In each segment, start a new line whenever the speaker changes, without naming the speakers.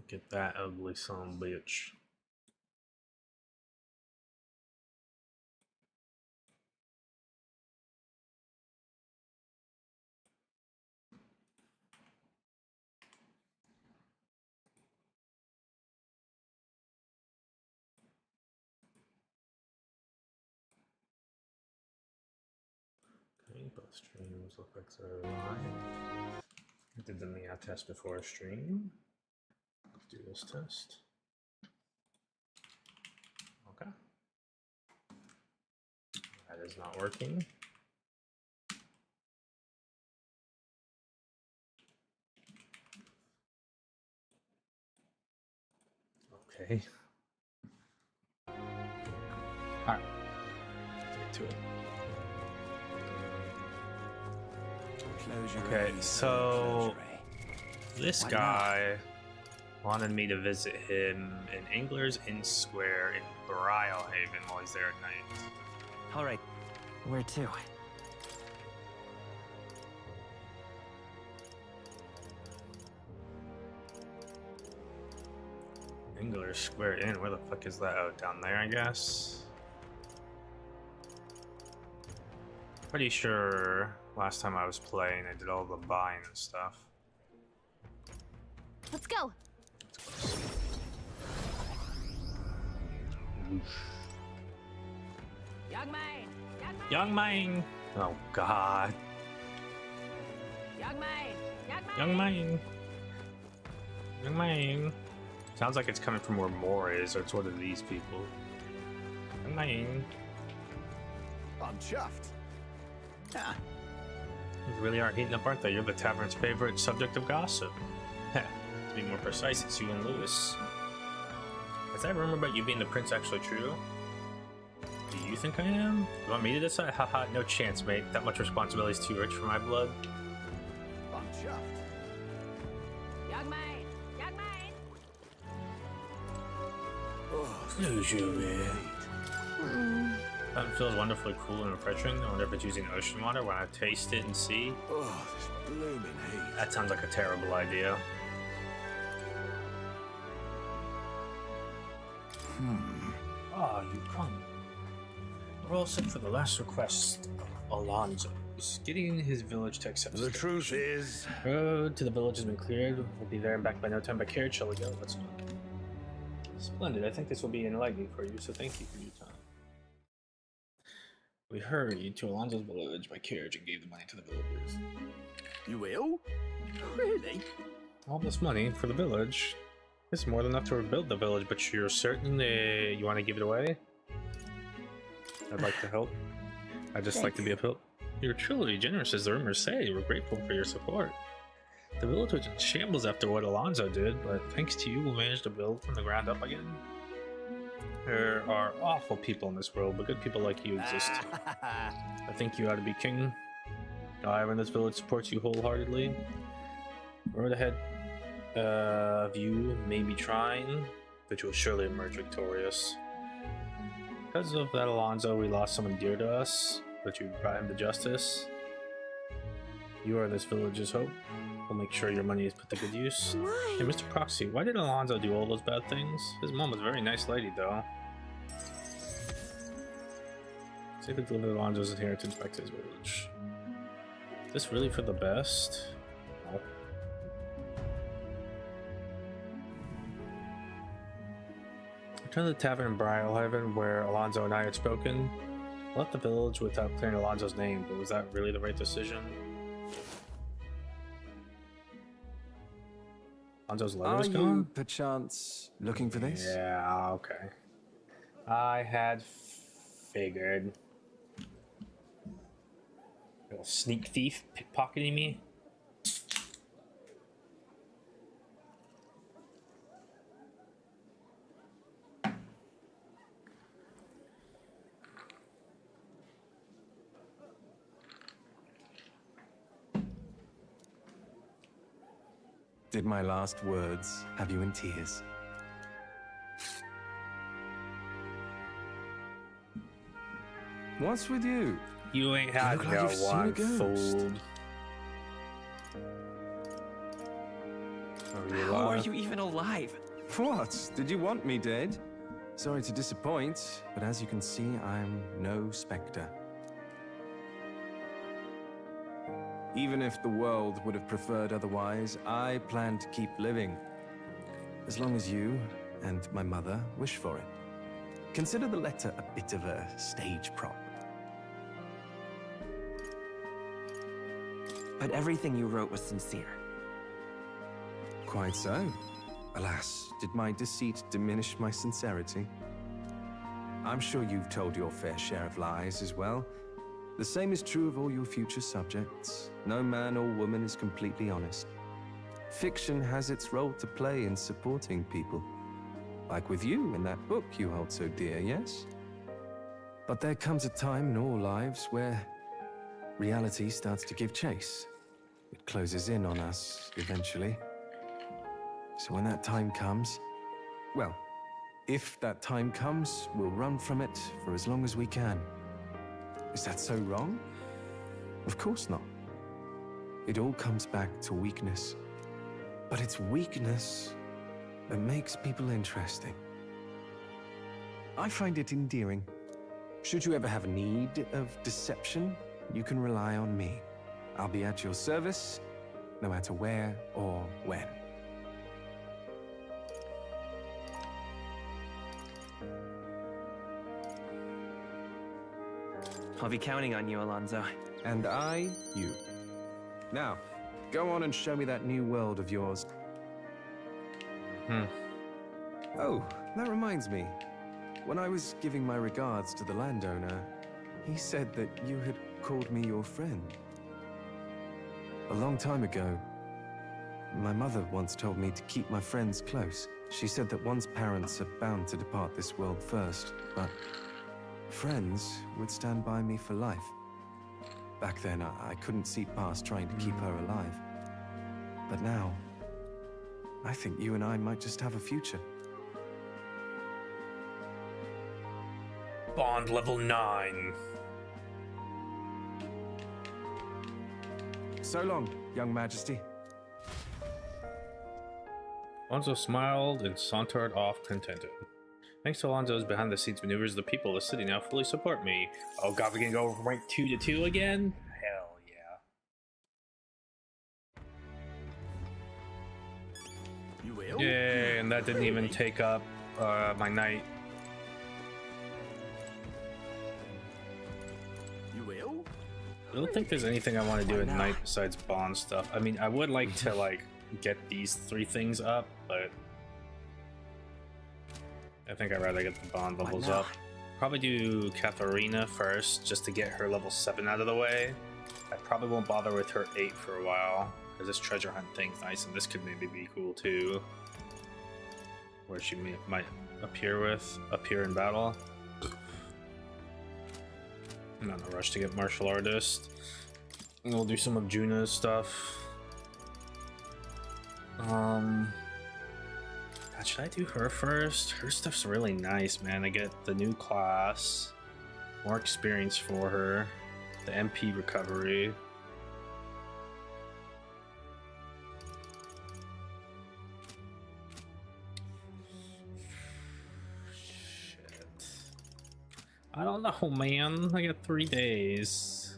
Look at that ugly son of a bitch. Okay, both streams look like they're live. I did the meow test before a stream. Let's do this test. Okay. That is not working. Okay. Alright. Let's get to it. Okay, so this guy wanted me to visit him in Angler's Inn Square in Brylehaven while he's there at night.
Alright, where to?
Angler's Square Inn, where the fuck is that? Oh, down there, I guess. Pretty sure last time I was playing, I did all the buying and stuff.
Let's go.
Young man!
Young man! Oh god.
Young man!
Young man! Young man! Sounds like it's coming from where Moore is, or it's one of these people. Young man!
I'm chuffed.
You really are heating up, aren't they? You're the tavern's favorite subject of gossip. To be more precise, it's you and Lewis. Is that rumor about you being the prince actually true? Do you think I am? You want me to decide? Haha, no chance, mate. That much responsibility is too rich for my blood.
I'm chuffed.
Young man! Young man!
Oh,
Lose you, man. That feels wonderfully cool and refreshing. I wonder if it's using ocean water when I taste it and see.
oh, this blooming heat.
That sounds like a terrible idea. Ah, you come. We're all set for the last request of Alonzo's. Getting his village to accept
The truth is,
road to the village has been cleared. We'll be there and back by no time by carriage. Shall we go? Let's go. Splendid. I think this will be enlightening for you, so thank you for your time. We hurried to Alonzo's village by carriage and gave the money to the villagers.
you will? Really?
All this money for the village. It's more than enough to rebuild the village, but you're certain you want to give it away? I'd like to help. I'd just like to be of help. You're truly generous, as the rumors say. We're grateful for your support. The village was in shambles after what Alonzo did, but thanks to you, we'll manage to build from the ground up again. There are awful people in this world, but good people like you exist. I think you ought to be king. Everyone in this village supports you wholeheartedly. Road ahead of you may be trying, but you will surely emerge victorious. Because of that, Alonzo, we lost someone dear to us, but you brought him to justice. You are this village's hope. We'll make sure your money is put to good use. Hey, Mr. Proxy, why did Alonzo do all those bad things? His mom was a very nice lady, though. Safely deliver Alonzo's inheritance back to his village. Is this really for the best? No. Return to the tavern in Brylehaven, where Alonzo and I had spoken. Left the village without clearing Alonzo's name, but was that really the right decision? Alonzo's letter is
Are
gone?
you, perchance, looking for this?
Yeah, okay. I had figured. Little sneak thief pickpocketing me.
Did my last words have you in tears? What's with you?
You ain't had
look like
no
you've seen a
one
ghost.
fooled. Are you
How
alive?
are you even alive? What? Did you want me dead? Sorry to disappoint, but as you can see, I'm no spectre. Even if the world would have preferred otherwise, I plan to keep living. As long as you and my mother wish for it. Consider the letter a bit of a stage prop.
But everything you wrote was sincere.
Quite so. Alas, did my deceit diminish my sincerity? I'm sure you've told your fair share of lies as well. The same is true of all your future subjects. No man or woman is completely honest. Fiction has its role to play in supporting people. Like with you in that book you hold so dear, yes? But there comes a time in all lives where reality starts to give chase. It closes in on us eventually. So when that time comes, well, if that time comes, we'll run from it for as long as we can. Is that so wrong? Of course not. It all comes back to weakness. But it's weakness that makes people interesting. I find it endearing. Should you ever have a need of deception, you can rely on me. I'll be at your service, no matter where or when.
I'll be counting on you, Alonzo.
And I, you. Now, go on and show me that new world of yours. Oh, that reminds me. When I was giving my regards to the landowner, he said that you had called me your friend. A long time ago, my mother once told me to keep my friends close. She said that one's parents are bound to depart this world first, but friends would stand by me for life. Back then, I couldn't see past trying to keep her alive. But now, I think you and I might just have a future.
Bond level 9.
So long, young majesty.
Alonzo smiled and sauntered off contented. Thanks to Alonzo's behind-the-scenes maneuvers, the people of the city now fully support me. Oh god, we're gonna go from rank 2 to 2 again? Hell yeah.
You will?
Yay, and that didn't even
Really?
take up my night.
You will?
I don't think there's anything I want to do at night besides Bond stuff. I mean, I would like to like get these 3 things up, but I think I'd rather get the Bond levels up. Probably do Katharina first, just to get her level 7 out of the way. I probably won't bother with her 8 for a while, because this treasure hunt thing's nice, and this could maybe be cool too. Where she might appear in battle. I'm not in a rush to get martial artist. And we'll do some of Juna's stuff. Should I do her first? Her stuff's really nice, man. I get the new class, more experience for her, the MP recovery. Shit. I don't know, man. I got 3 days.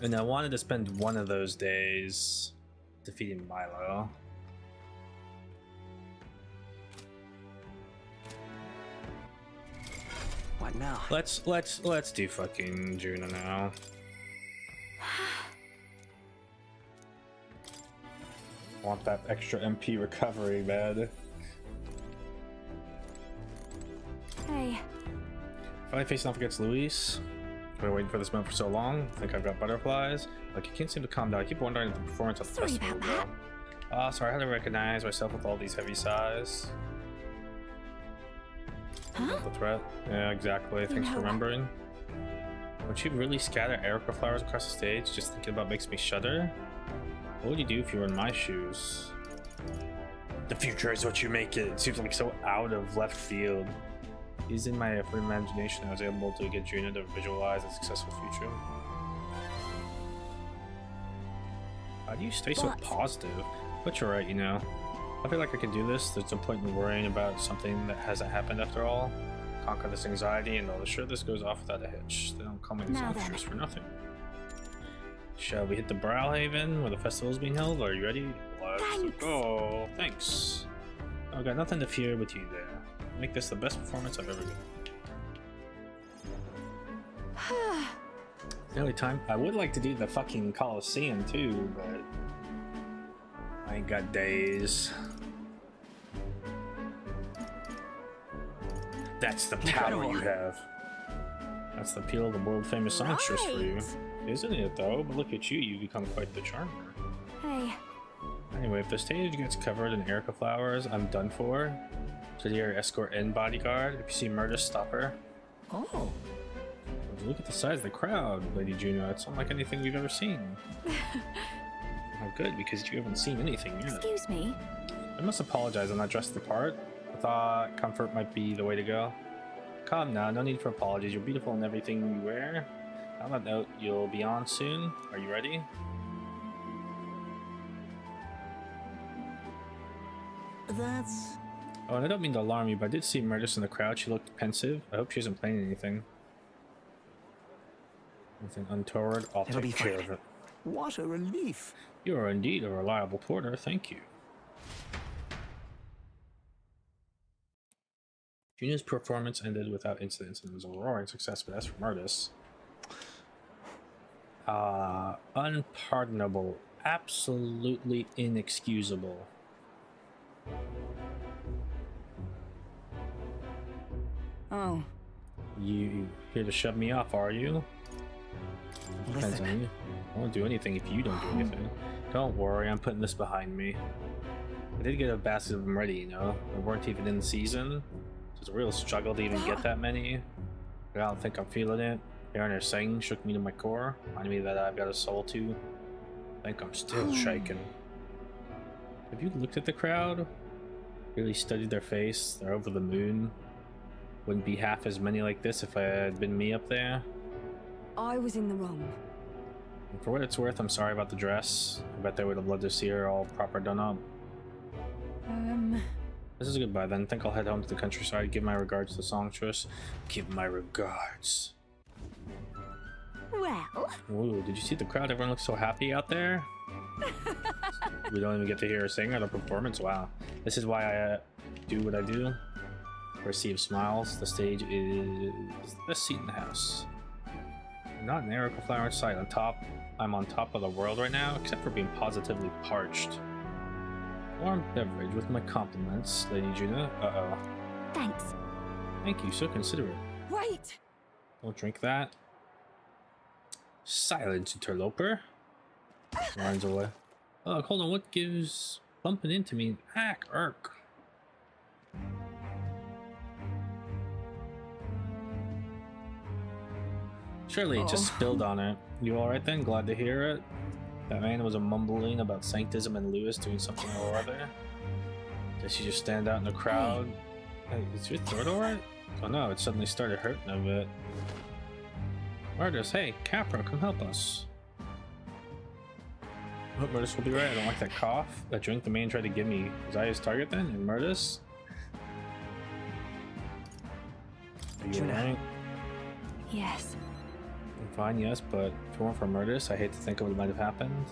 And I wanted to spend one of those days defeating Milo.
What now?
Let's do fucking Juna now. Want that extra MP recovery, man.
Hey.
Finally facing off against Luis. I've been waiting for this moment for so long. I think I've got butterflies. Like, you can't seem to calm down. I keep wondering if the performance of the
Sorry
festival
about
will
that.
go. Sorry, I had to recognize myself with all these heavy sighs.
Huh?
The threat? Yeah, exactly. Thanks for
No.
remembering. Would you really scatter Erica flowers across the stage? Just thinking about makes me shudder. What would you do if you were in my shoes? The future is what you make it. It seems like so out of left field. Using my free imagination, I was able to get Juna to visualize a successful future. How do you stay so
What?
positive? But you're right, you know. I feel like I can do this. There's no point in worrying about something that hasn't happened after all. Conquer this anxiety and know sure this goes off without a hitch. They don't call me these
Now then.
officers for nothing. Shall we hit the Browhaven where the festival is being held? Are you ready? Let's
Thanks.
go. Thanks. I've got nothing to fear with you there. Make this the best performance I've ever given. Nearly time. I would like to do the fucking Coliseum too, but I ain't got days. That's the power
Incredible.
you have. That's the appeal of the world famous songstress for you.
Right.
Isn't it though? But look at you, you've become quite the charmer.
Hey,
Anyway, if the stage gets covered in Erica flowers, I'm done for. So your escort and bodyguard. If you see Murder, stop her.
Oh.
Look at the size of the crowd, Lady Juno. It's unlike anything you've ever seen. Oh, good, because you haven't seen anything yet.
excuse me.
I must apologize, I'm not dressed the part. I thought comfort might be the way to go. Come now, no need for apologies. You're beautiful in everything you wear. On that note, you'll be on soon. Are you ready?
That's...
Oh, and I don't mean to alarm you, but I did see Murdis in the crowd. She looked pensive. I hope she isn't playing anything. Anything untoward? I'll
It'll be
take care
fine.
of it.
What a relief.
You are indeed a reliable porter. Thank you. Juno's performance ended without incidents and it was a roaring success, but as for Murdis, unpardonable, absolutely inexcusable.
Oh,
You here to shove me off, are you? Depends
Listen.
on you. I won't do anything if you don't do anything. Don't worry, I'm putting this behind me. I did get a basket of them ready, you know. They weren't even in season. So it's a real struggle to even get that many. But I don't think I'm feeling it. Hearing her sing shook me to my core, reminding me that I've got a soul too. I think I'm still shaking. Have you looked at the crowd? Really studied their face? They're over the moon. Wouldn't be half as many like this if it had been me up there.
I was in the wrong.
And for what it's worth, I'm sorry about the dress. I bet they would have loved to see her all proper done up. This is a goodbye then. Think I'll head home to the countryside. Give my regards to the songstress. Give my regards.
Well,
Ooh, did you see the crowd? Everyone looks so happy out there. We don't even get to hear her sing or the performance. Wow. This is why I do what I do. Receive smiles. The stage is the best seat in the house. Not an Erica flower in sight. I'm on top of the world right now, except for being positively parched. Warm beverage with my compliments, Lady Juno. Uh-oh.
thanks.
Thank you, so considerate.
Wait!
Don't drink that. Silence, interloper. Runs away. Oh, hold on, what gives bumping into me? Ack, irk. Surely it just spilled on it. You alright then? Glad to hear it. That man was a mumbling about sanctism and Lewis doing something or other. Does she just stand out in the crowd? Hey, is your throat alright? Oh no, it suddenly started hurting a bit. Murders, hey, Capra, come help us. Oh, Murdis will be right. I don't like that cough. That drink the man tried to give me. Was I his target then? And Murdis? Are you
Juno.
alright?
Yes.
I'm fine, yes, but if it weren't for Murdis, I hate to think of what might have happened.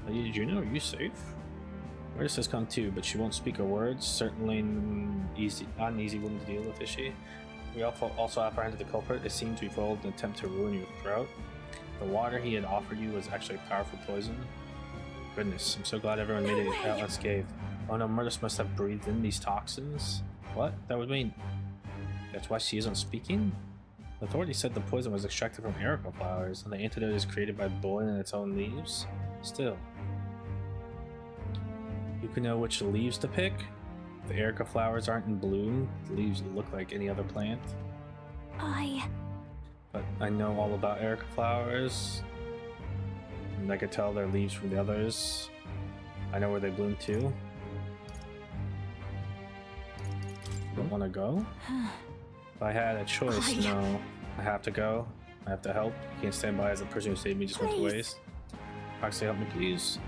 Lady Juno, are you safe? Murdis has come too, but she won't speak her words. Certainly not an easy woman to deal with, is she? We also apprehended the culprit. It seems we foiled an attempt to ruin your throat. The water he had offered you was actually a powerful poison. Goodness, I'm so glad everyone made it out unscathed. Oh no, Murdis must have breathed in these toxins. What? That would mean... That's why she isn't speaking? The authorities said the poison was extracted from Erica flowers, and the antidote is created by boiling its own leaves. Still. You can know which leaves to pick? The Erica flowers aren't in bloom. The leaves look like any other plant. But I know all about Erica flowers. And I could tell their leaves from the others. I know where they bloom too. Don't want to go? If I had a choice, no. I have to go. I have to help. I can't stand by as the person who saved me just went to
Please.
waste. Proxy, help me please.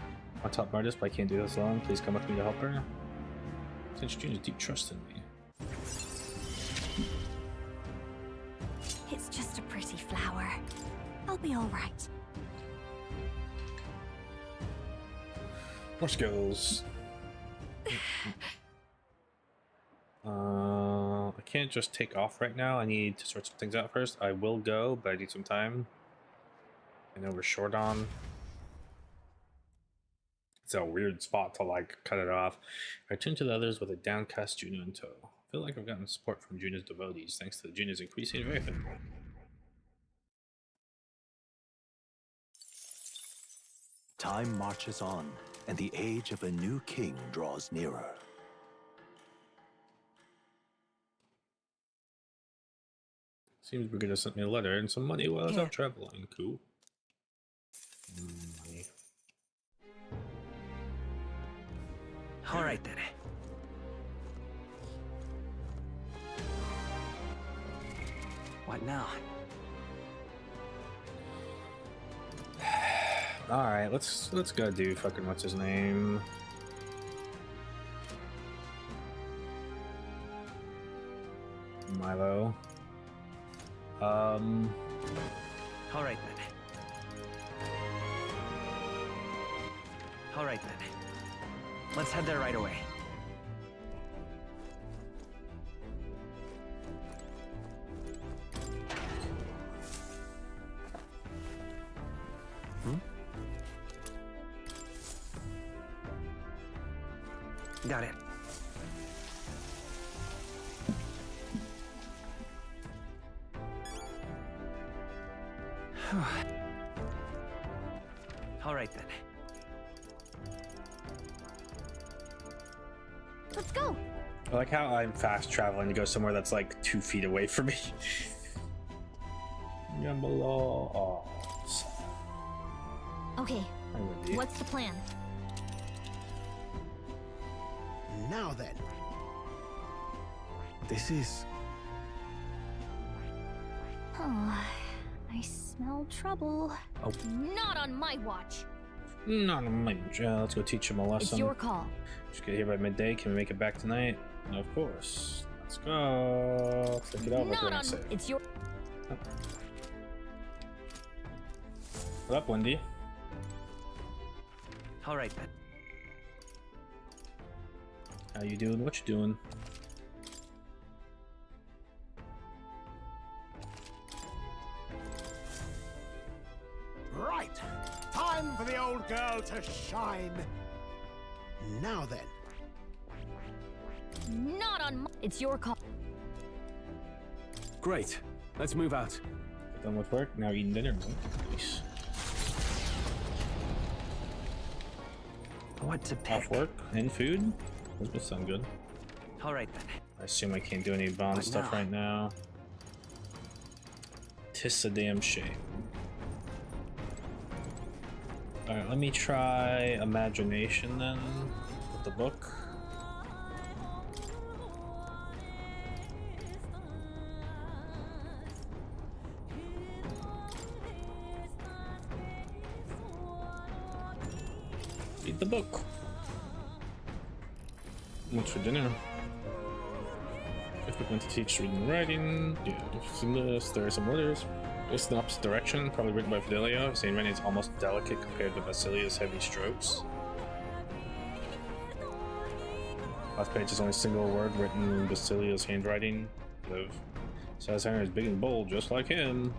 my top artist, but I can't do this alone. Please come with me to help her. Since June's deep trust in me.
It's just a pretty flower. I'll be all right.
More skills. I can't just take off right now. I need to sort some things out first. I will go, but I need some time. I know we're short on. It's a weird spot to like cut it off. I turn to the others with a downcast Juno in tow. I feel like I've gotten support from Juno's devotees thanks to Juno's increasing faith in me.
Time marches on, and the age of a new king draws nearer.
Seems Brigida sent me a letter and some money while I was out traveling. Cool. Money.
All right then. What now?
All right, let's go do fucking what's his name? Milo.
All right then. All right then. Let's head there right away. Got it. All right then.
Let's go.
I like how I'm fast traveling to go somewhere that's like 2 feet away from me. Yambala. Oh,
Okay, what's the plan?
Now then. This is...
Oh, I smell trouble.
Oh.
Not on my watch.
No, let's go teach him a lesson.
It's your call.
Just get here by midday. Can we make it back tonight? Of course. Let's go. Think it over.
Not on. It's your.
Oh. What up, Wendy?
All right then.
How you doing? What you doing?
Right! Time for the old girl to shine! Now then.
Not on my. It's your call.
Great. Let's move out.
Get done with work. Now eating dinner. Nice.
What to pick?
Off work and food. This will sound good.
All right then.
I assume I can't do any bond
What
stuff
now?
right now. Tis a damn shame. Alright, let me try imagination then with the book. Read the book. What's for dinner? If we're going to teach reading and writing, yeah, from this, there are some orders. It's in the opposite direction, probably written by Fidelio. His handwriting is almost delicate compared to Basilia's heavy strokes. Last page is only a single word written in Basilia's handwriting. Live. Says Henry is big and bold, just like him.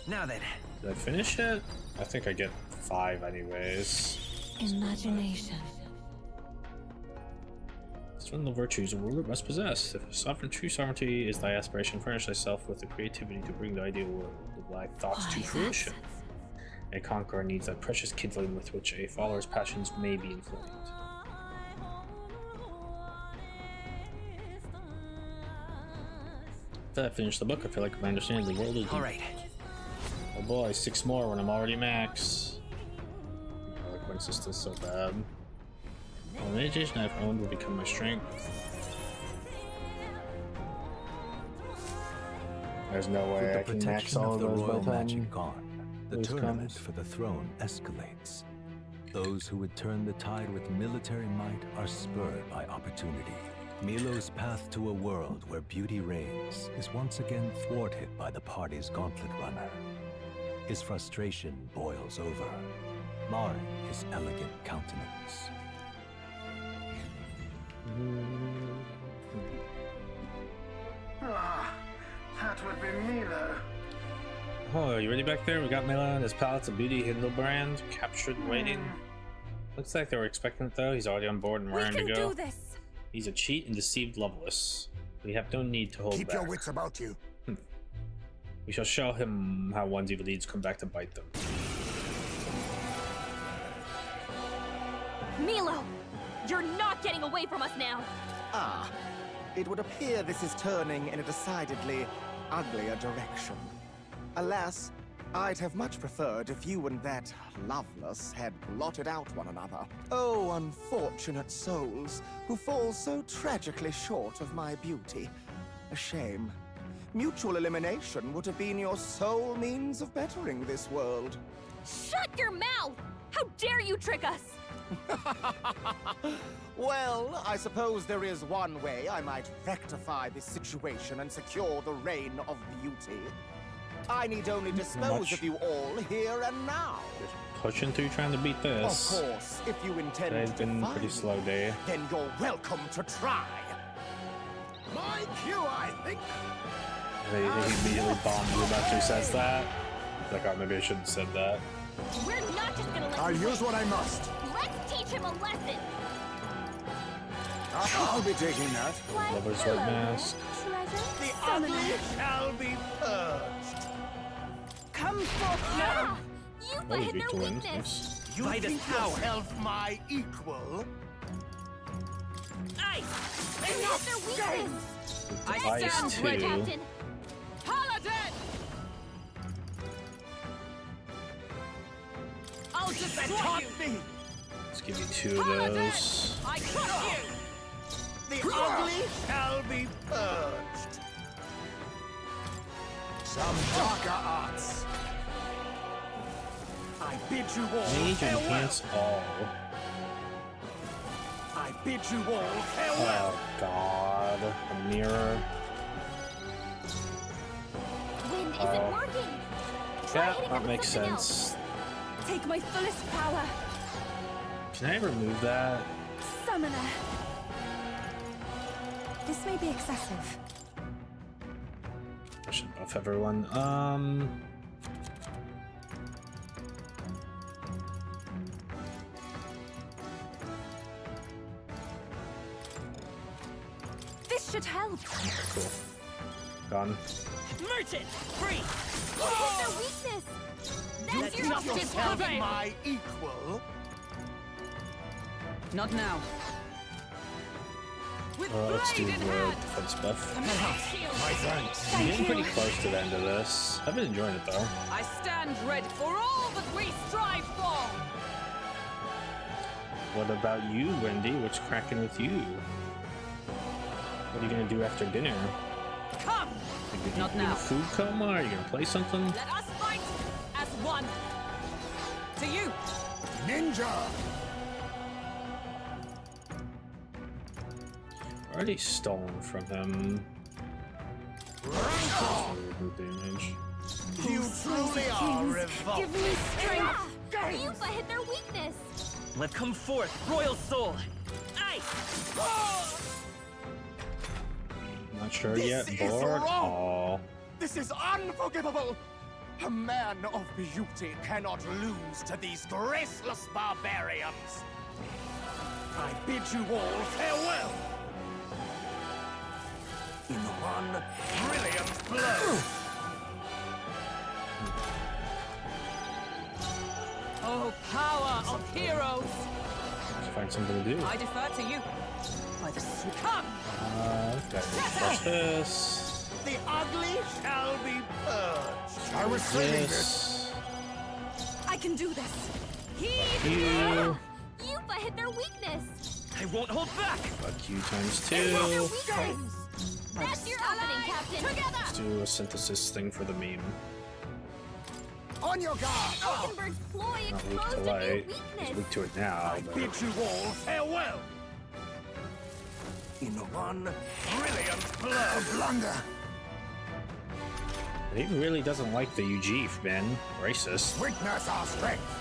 Now then.
Did I finish it? I think I get 5 anyways.
Imagination.
It's one of the virtues a ruler must possess. If true sovereignty is thy aspiration, furnish thyself with the creativity to bring the ideal world of thy thoughts to fruition. A conqueror needs that precious kindling with which a follower's passions may be inflamed. After I finish the book, I feel like I understand the world is
All right.
Oh boy, 6 more when I'm already max. Eloquence is still so bad. Well, the meditation I've owned will become my strength. There's no way I
With the
can max
protection
all
of the
of those by
royal
the time
magic gone, the
those
tournament
comes.
for the throne escalates. Those who would turn the tide with military might are spurred by opportunity. Milo's path to a world where beauty reigns is once again thwarted by the party's gauntlet runner. His frustration boils over, marring his elegant countenance.
That would be Milo.
Oh, you ready back there? We got Milo and his palace of beauty, Hildebrand, captured, waiting. Looks like they were expecting it though. He's already on board and
We
raring
can
to go.
do this.
He's a cheat and deceived Loveless. We have no need to hold
Keep
back.
your wits about you.
We shall show him how one's evil deeds come back to bite them.
Milo, you're not getting away from us now.
Ah, it would appear this is turning in a decidedly uglier direction. Alas, I'd have much preferred if you and that Loveless had blotted out one another. Oh, unfortunate souls who fall so tragically short of my beauty. A shame. Mutual elimination would have been your sole means of bettering this world.
Shut your mouth! How dare you trick us?
Well, I suppose there is one way I might rectify this situation and secure the reign of beauty. I need only dispose of you all here and now.
Just pushing through trying to beat this.
Of course, if you intend
Today's
to
been
defy
pretty
me,
slow day.
then you're welcome to try.
My cue, I think.
He immediately bombed you after he says that. Like, oh, maybe I shouldn't have said that.
We're not just gonna let
I'll
you
use
win.
what I must.
Let's teach him a lesson.
I'll be taking that.
Why,
Lover's
hello,
White Mask.
treasure.
The
Summoner.
ugly shall be purged.
Come forth now. You've
That was
hit
weak
their
to win.
weakness.
Nice.
You
By this
think
power.
yourself my equal?
Ice!
They hit their weakness.
I
Ice
stand
too.
ready.
Captain.
Paladin!
I'll just
That
destroy
taught
you!
me.
Let's give you 2 of those.
I trust you!
The ugly shall be purged.
Some darker arts.
I bid you all
Mage
farewell.
enhance all.
I bid you all farewell.
Oh god. A mirror.
Wind
Oh.
isn't working. Try
Yeah,
hitting it
that
with
makes
something
sense.
else. Take my fullest power.
Can I remove that?
Summoner. This may be excessive.
I should buff everyone.
This should help.
Cool. Gone.
Merchant! Free!
You hit their weakness. That's
Let
your
not yourself
cover.
my equal.
Not now.
With
Let's do
blade in
the
hand!
defense buff.
My thanks.
I'm getting pretty close to the end of this. I've been enjoying it though.
I stand ready for all that we strive for!
What about you, Wendy? What's cracking with you? What are you gonna do after dinner?
Come!
Are you
Not
gonna
now.
food coma? Are you gonna play something?
Let us fight as one! To you!
Ninja.
Already stolen from him. Remove damage.
You truly are revolting.
Give me strength. You've hit their weakness.
Let come forth, royal soul! Ice!
Not sure
This
yet.
is
Bored?
wrong.
Aw.
This is unforgivable. A man of beauty cannot lose to these graceless barbarians. I bid you all farewell. In one brilliant blow.
Oh, power of heroes!
Let's find something to do.
I defer to you. By the come!
What's this?
The ugly shall be purged.
I was saving this.
This.
I can do this.
You.
You've hit their weakness.
I won't hold back!
Fuck you times
Hit their
2.
weakness. That's your opening, Captain. Together.
Let's do a synthesis thing for the meme.
On your guard!
Oakenbird's ploy
Not weak to
exposed a new
light.
weakness.
He's weak to it now.
I
But
bid you all farewell! In one brilliant blow! A blunder!
he really doesn't like the UG, man. Racist.
Witness our strength!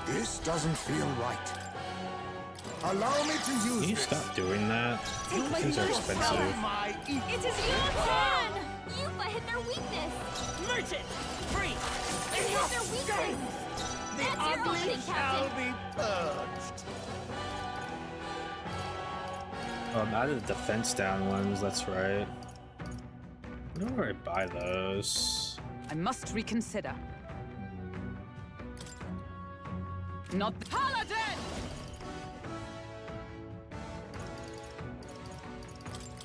This doesn't feel right. Allow me to use
Can you
this.
stop doing that?
Take my
Things are
little
expensive.
spell.
My
It is your turn! Yuba hit their weakness!
Merchant! Free!
It hit their weakness!
The
That's your
ugly
opening,
shall
Captain!
be purged.
Out of the defense down ones, that's right. I don't know where I buy those.
I must reconsider. Not Paladin!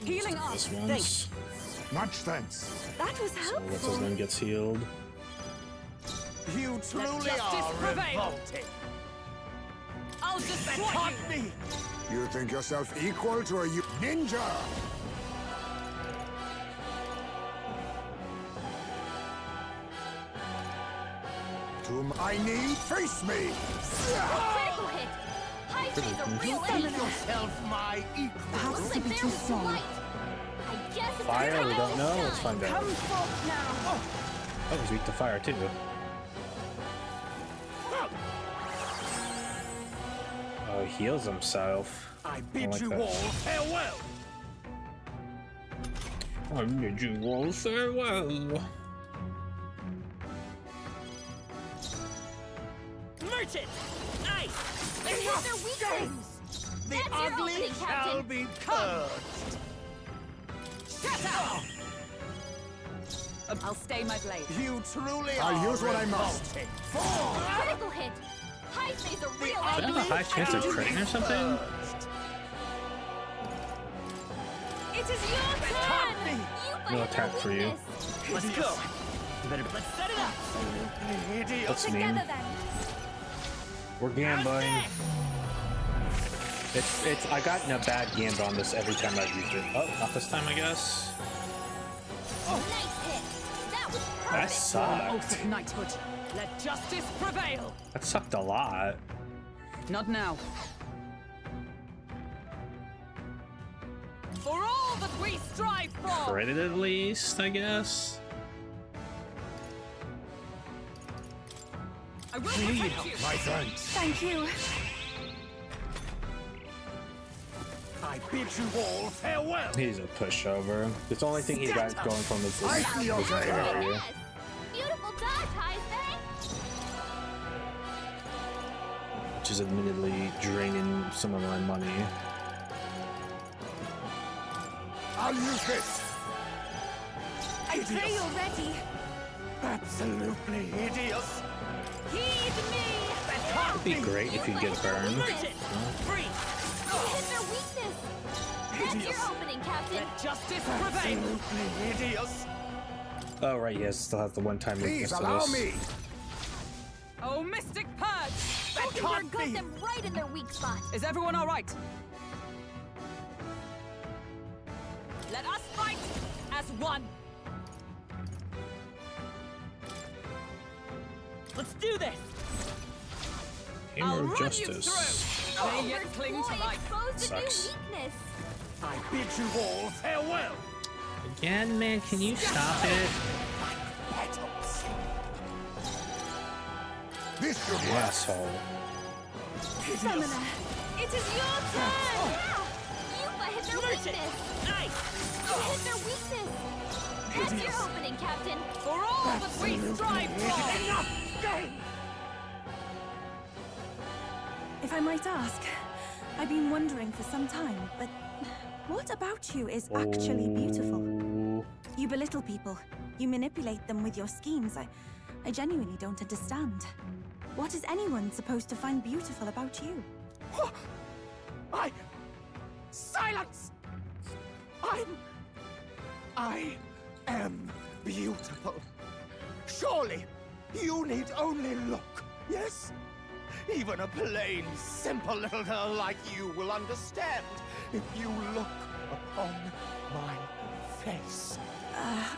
Healing up.
This one's.
much thanks.
That was
What's his
helpful.
name gets healed.
You truly
justice
are
prevail.
revolting.
I'll destroy you.
Me.
You think yourself equal to a ninja? Whom I need, face me!
Critical hit! High Fae's a real
Make
enemy!
yourself my equal.
Looks like there was light! I guess it's
Fire?
time
We
to
don't know.
shine.
Let's find out.
Come forth now!
Oh, he's weak to fire too. Oh, he heals himself.
I bid
like
you
that.
all farewell.
I bid you all farewell.
Merchant! Ice!
It hit their weakness!
The
That's your
ugly
opening,
shall
Captain.
be purged.
Shut up! I'll stay my blade.
You truly are
I'll use what I must.
revolting.
Critical hit! High Fae's a real
Should I have a
enemy!
high chance of critting or something?
It is your turn! You
No
fight
attack
their
for you.
weakness.
Let's go! Let's set it up!
Idiot.
What's mean?
Together then!
We're gambling. It's. I got in a bad gamble on this every time I've used it. Oh, not this time, I guess.
Nice hit! That was
That
perfect!
Oath
sucked.
of knighthood. Let justice prevail.
That sucked a lot.
Not now. For all that we strive for.
Credit at least, I guess.
I will protect you.
My thanks.
Thank you!
I bid you all farewell.
He's a pushover. The only thing he's got going from this
I
is
see
his
your
career.
Yes! Beautiful dodge, High Fae!
Which is admittedly draining some of my money.
I'll use this.
I pray you're ready!
Absolutely hideous.
Heed me!
It'd be great if you get burned.
Merchant! Free!
You hit their weakness! That's your opening, Captain!
Let justice prevail.
Absolutely hideous.
Oh right, yes, still have the one-time weakness
Please
to
allow
this.
me.
Oh, mystic purge.
Oakenburg got them right in their weak spot!
Is everyone all right? Let us fight as one.
Let's do this!
I'll
Hammer of
run
Justice.
you through. May yet
Oakenburg's
cling to
ploy
life.
exposed a new
Sucks.
weakness!
I bid you all farewell.
Again, man, can you stop it?
Petals.
This should
You
work.
asshole.
Summoner, it is your turn! Yuba hit their
Merchant!
weakness!
Ice!
You hit their weakness! That's your opening, Captain!
For all that we strive for.
Enough game.
If I might ask, I've been wondering for some time, but what about you is actually beautiful?
Oh,
You belittle people. You manipulate them with your schemes. I genuinely don't understand. What is anyone supposed to find beautiful about you?
Silence! I am beautiful. Surely you need only look, yes? Even a plain, simple little girl like you will understand if you look upon my face.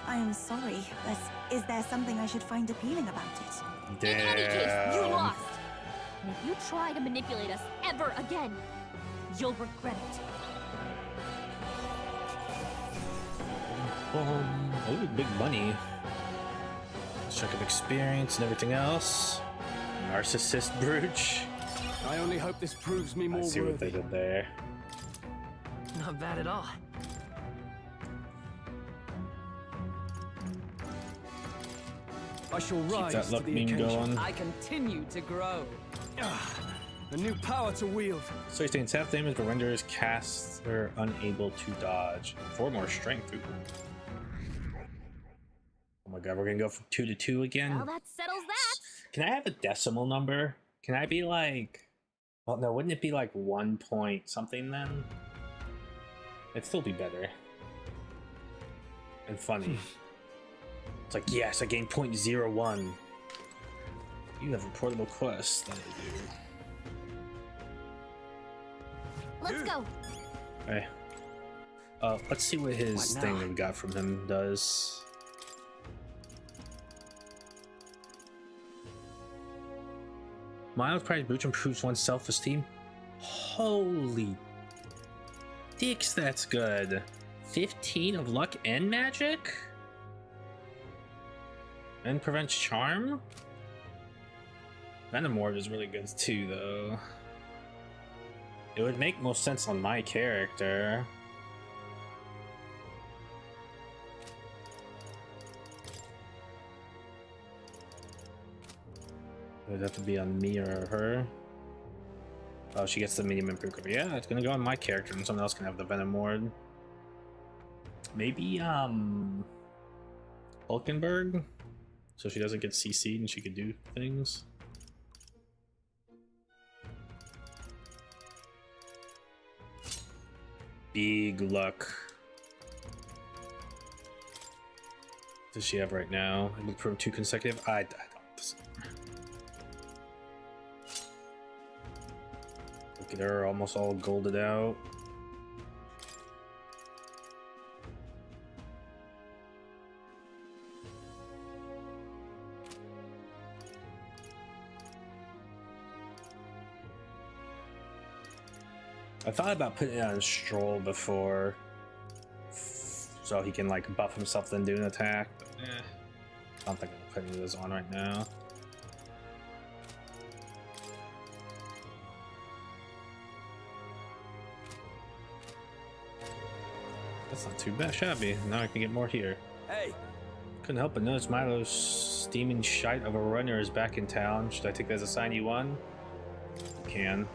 I am sorry, but is there something I should find appealing about it?
Damn.
In any case, you lost. And if you try to manipulate us ever again, you'll regret it.
Oh, big money. Check of experience and everything else. Narcissist brooch.
I only hope this proves me
I
more
see what they
worthy.
did there.
Not bad at all. I shall
Keep
rise
that
to
luck
the
meme
occasion.
going.
I continue to grow.
A new power to wield.
So he's taking half damage, but renders caster unable to dodge. 4 more strength. Ooh. Oh my god, we're gonna go from 2 to 2 again.
Well, that settles that.
Can I have a decimal number? Can I be like... Well, no, wouldn't it be like 1 point something then? It'd still be better. And funny. It's like, yes, I gained 0.01. You have a portable quest. That I do.
Let's go.
Okay. Let's see what his thing that we got from him does. Mild price boots improves one's self-esteem. Holy dicks, that's good. 15 of luck and magic? And prevents charm? Venomord is really good too, though. It would make most sense on my character. It would have to be on me or her. Oh, she gets the medium improvement. Yeah, it's gonna go on my character, and someone else can have the Venomord. Maybe Hulkenberg, so she doesn't get CC'd and she could do things. Big luck. What does she have right now? I look for 2 consecutive. I don't. Look at her, almost all golded out. I thought about putting it on Stroll before, so he can like buff himself then do an attack, but I don't think I'm putting this on right now. That's not too bad, shabby. Now I can get more here.
Hey,
Couldn't help but notice Milo's steaming shite of a runner is back in town. Should I take that as a sign you won? You can.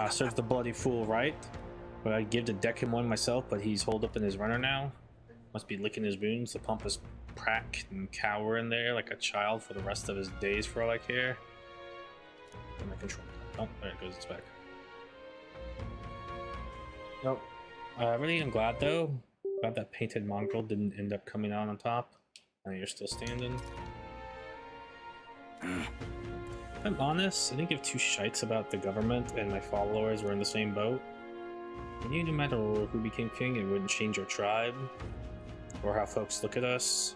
Serves the bloody fool, right? But I'd give to deck him one myself, but he's holed up in his runner now. Must be licking his wounds. The pompous prack and cower in there like a child for the rest of his days for all I care. And my control. Oh, there it goes, it's back. Nope. I really am glad though. Glad that painted mongrel didn't end up coming out on top. And you're still standing. If I'm honest, I didn't give 2 shites about the government and my followers were in the same boat. I knew no matter who became king, it wouldn't change our tribe or how folks look at us.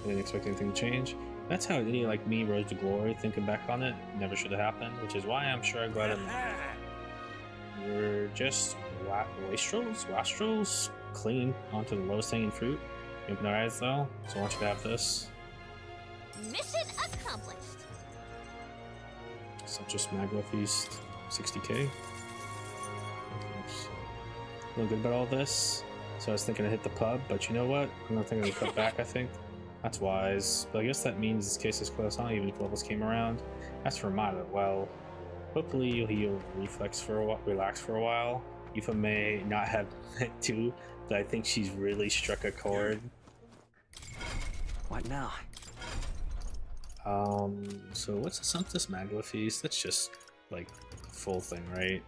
I didn't expect anything to change. That's how an idiot like me rose to glory, thinking back on it. Never should have happened, which is why I'm sure I'm glad we're just wastrels clinging onto the lowest hanging fruit. You open our eyes though, so I want you to have this.
Mission accomplished.
Such a Magma Feast, 60k. Feeling good about all this. So I was thinking to hit the pub, but you know what? I'm not thinking to cut back, I think. That's wise. But I guess that means this case is close on, even if levels came around. As for Milo, well, hopefully you'll relax for a while. Aoife may not have meant to, but I think she's really struck a chord.
what now?
So what's this Magma Feast? That's just like a full thing, right?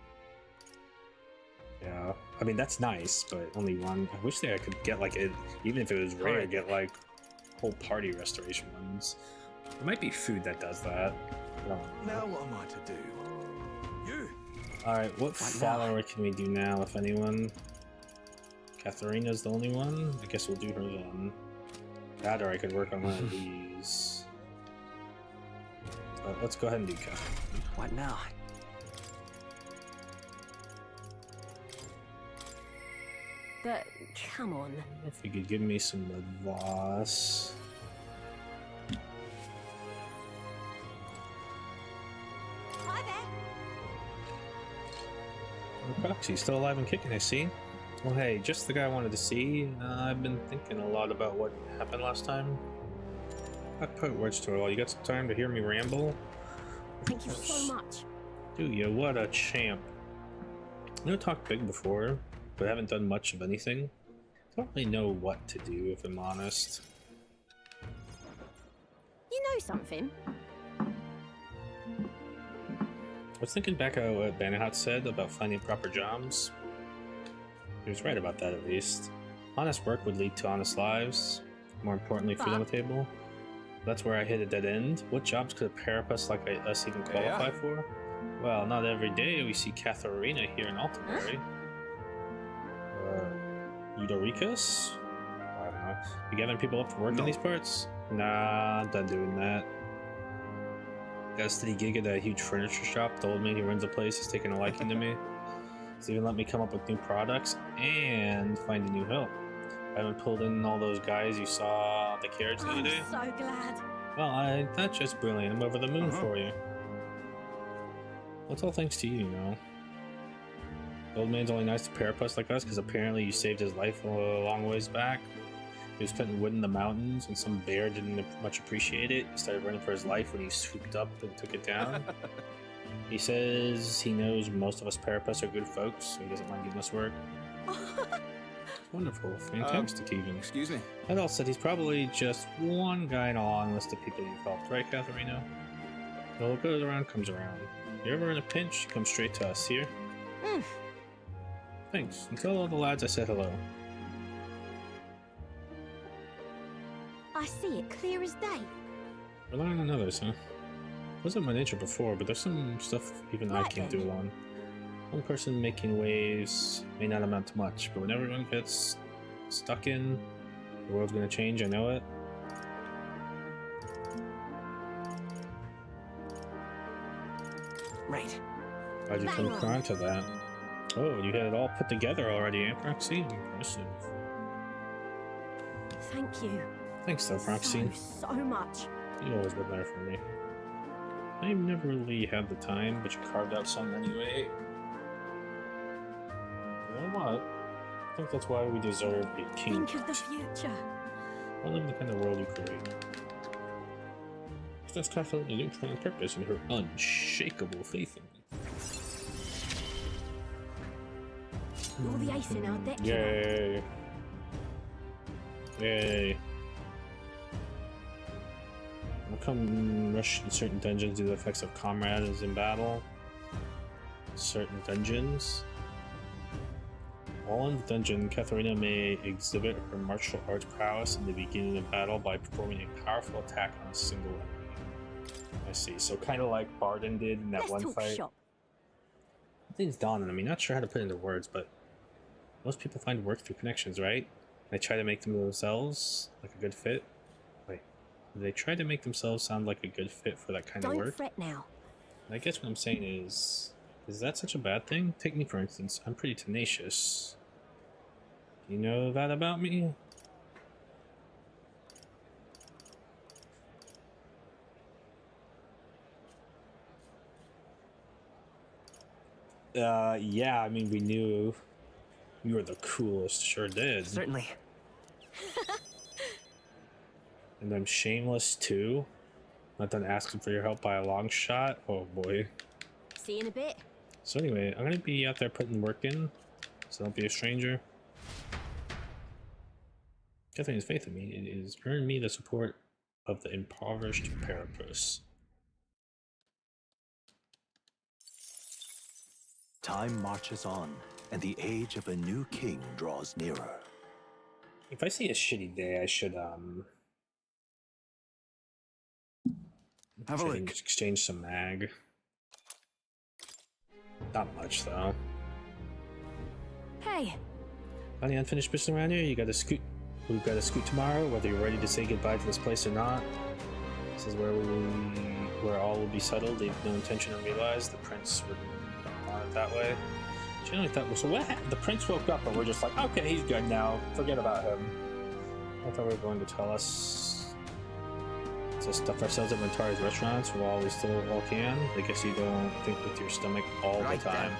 Yeah, I mean that's nice, but only one. I wish I could get like it, even if it was rare, get like whole party restoration ones. There might be food that does that.
Now what am I to do? You!
All right, what follower can we do now, if anyone? Katharina's the only one. I guess we'll do her then. That, or I could work on one of these. Let's go ahead and do Katharina.
What now?
But come on.
If you could give me some advice.
Hi there.
Oh, Proxy's still alive and kicking, I see. Well, hey, just the guy I wanted to see. I've been thinking a lot about what happened last time. I put words to it all. You got some time to hear me ramble?
Thank you so much.
Do you? What a champ. I know I talked big before, but I haven't done much of anything. I don't really know what to do, if I'm honest.
You know something?
I was thinking back at what Banahat said about finding proper jobs. He was right about that, at least. Honest work would lead to honest lives. More importantly, food on the table. That's where I hit a dead end. What jobs could a parapus like us even qualify for? Well, not every day we see Katharina here in Altenbury. Eudoricus? I don't know. You gathering people up for work in these parts? Nah, I'm done doing that. Got a steady gig at that huge furniture shop. The old man who runs the place is taking a liking to me. He's even let me come up with new products and find a new help. I haven't pulled in all those guys you saw at the carriage the other day.
I'm so glad.
Well, that's just brilliant. I'm over the moon for you. Well, it's all thanks to you, you know. The old man's only nice to parapus like us because apparently you saved his life a long ways back. He was cutting wood in the mountains and some bear didn't much appreciate it. He started running for his life when he swooped up and took it down. He says he knows most of us parapus are good folks, so he doesn't mind giving us work. Wonderful. Fantastic, even.
Excuse me.
That all said, he's probably just one guy in a long list of people you've helped, right, Katharina? Well, what goes around comes around. You're ever in a pinch, come straight to us, here? Thanks. And tell all the lads I said hello.
I see it clear as day.
Relying on others, huh? Wasn't my nature before, but there's some stuff even I
Right
can't
then.
do alone. One person making waves may not amount to much, but when everyone gets stuck in, the world's gonna change, I know it.
Right.
How'd you come
Bang on.
around to that? Oh, you had it all put together already, eh, Proxy? Impressive.
Thank you.
Thanks though, Proxy.
So much.
You always been there for me. I've never really had the time, but you carved out some anyway. You know what? I think that's why we deserve a king.
Think of the future.
I live in the kind of world you create. That's Katharina's new plan and purpose and her unshakable faith in me.
You're the ace in our deck. you know.
Yay! Yay! I'll come rush in certain dungeons due to the effects of comrades in battle. Certain dungeons. While in the dungeon, Katharina may exhibit her martial arts prowess in the beginning of battle by performing a powerful attack on a single enemy. I see. So kind of like Barden did in that
Let's
one
talk
fight.
shop.
Things dawn on me. Not sure how to put it into words, but most people find work through connections, right? They try to make them themselves like a good fit. Wait, they try to make themselves sound like a good fit for that kind of
Don't
work?
fret now.
And I guess what I'm saying is that such a bad thing? Take me for instance. I'm pretty tenacious. Do you know that about me? Yeah, I mean, we knew you were the coolest, sure did.
Certainly.
And I'm shameless too. Not done asking for your help by a long shot. Oh boy.
See you in a bit.
So anyway, I'm gonna be out there putting work in, so don't be a stranger. Kathleen's faith in me is earned me the support of the impoverished parapus.
Time marches on, and the age of a new king draws nearer.
If I see a shitty day, I should
Have a look.
exchange some mag. Not much though.
Hey,
Any unfinished business around here? You got to scoot. We've got to scoot tomorrow, whether you're ready to say goodbye to this place or not. This is where all will be settled. They've no intention to realize the prince would want it that way. Generally thought, so what happened? The prince woke up and we're just like, okay, he's good now. Forget about him. I thought we were going to tell us to stuff ourselves at Rentari's restaurants while we still all can. I guess you don't think with your stomach all the time.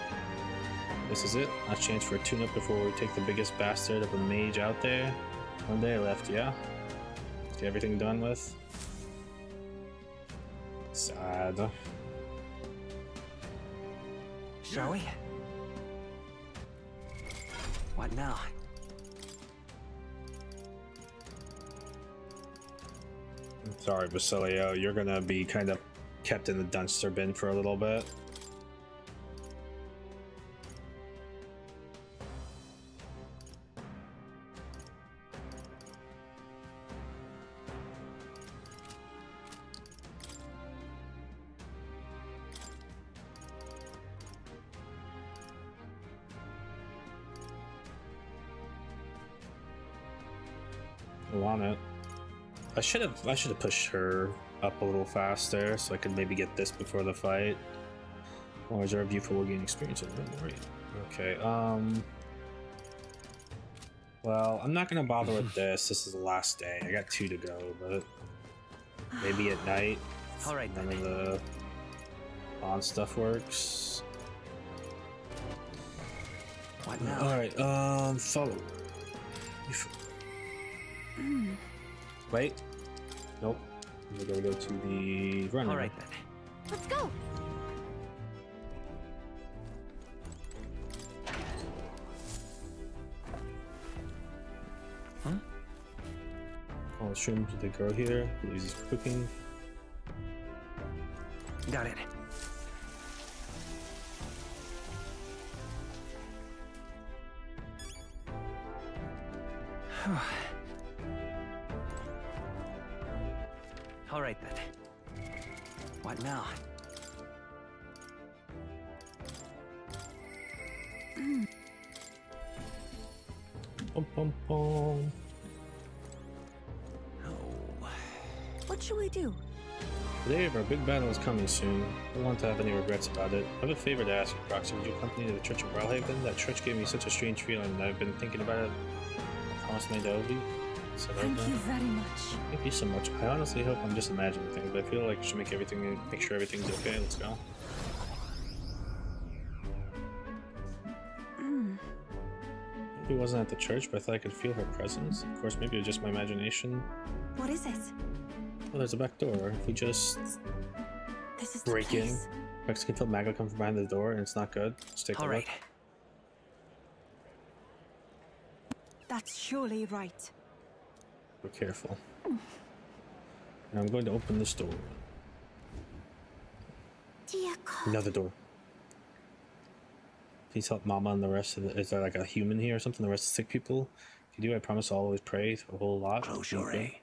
This is it. Last chance for a tune-up before we take the biggest bastard of a mage out there. One day left, yeah? Get everything done with? Sad.
Shall we? What now?
Sorry, Basilio, you're gonna be kind of kept in the dumpster bin for a little bit. I want it. I should have pushed her up a little faster so I could maybe get this before the fight. Or reserve you for will gain experience of memory. Okay, well, I'm not gonna bother with this. This is the last day. I got 2 to go, but maybe at night.
Alright,
none of the on stuff works.
What now?
Alright, follow. Wait. Nope. We're gonna go to the runner.
Alright then.
Let's go!
Huh?
I'll assume they go here. He's cooking.
Got it. All right then. What now?
Pom pom pom.
Oh.
What should we do?
Today, our big battle is coming soon. I don't want to have any regrets about it. I have a favor to ask you, Proxy. Would you accompany to the Church of Bralhaven? That church gave me such a strange feeling, and I've been thinking about it. I promised my Ovi. So
Thank you very much.
Thank you so much. I honestly hope I'm just imagining things, but I feel like I should make sure everything's okay. Let's go. Maybe it wasn't at the church, but I thought I could feel her presence. Of course, maybe it was just my imagination.
What is it?
Oh, there's a back door. If we just
This is the
break in,
place.
Rex can feel Magla come from behind the door, and it's not good. Let's take a
All
look.
right.
That's surely right.
Be careful. Now I'm going to open this door.
Dear God.
Another door. Please help Mama and the rest of the... Is there like a human here or something? The rest of the sick people? If you do, I promise I'll always pray a whole lot.
Close your eye.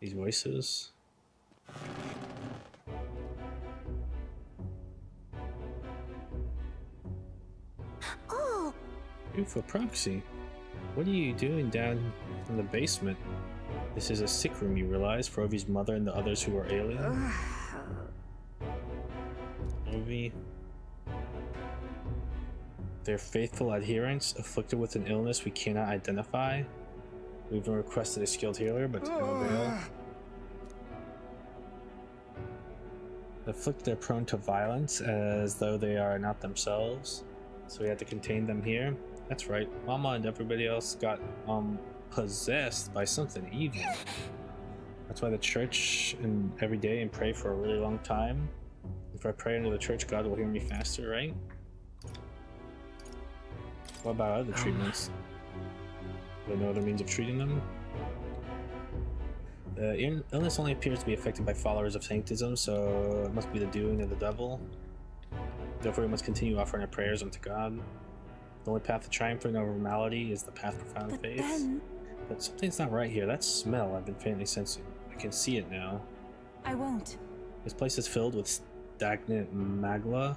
These voices.
Oh,
Beautiful Proxy. What are you doing down in the basement? This is a sick room, you realize, for Ovi's mother and the others who are alien. Ovi. Their faithful adherents, afflicted with an illness we cannot identify. We've even requested a skilled healer, but to no avail. The afflicted are prone to violence, as though they are not themselves. So we had to contain them here. That's right, Mama and everybody else got possessed by something evil. That's why the church and every day and pray for a really long time. If I pray under the church, God will hear me faster, right? What about other treatments? Do they know other means of treating them? The illness only appears to be affected by followers of sanctism, so it must be the doing of the devil. Therefore, we must continue offering our prayers unto God. The only path to triumphing over malady is the path of profound
But
faith.
then
But something's not right here. That smell I've been faintly sensing. I can see it now.
I won't.
This place is filled with stagnant magla.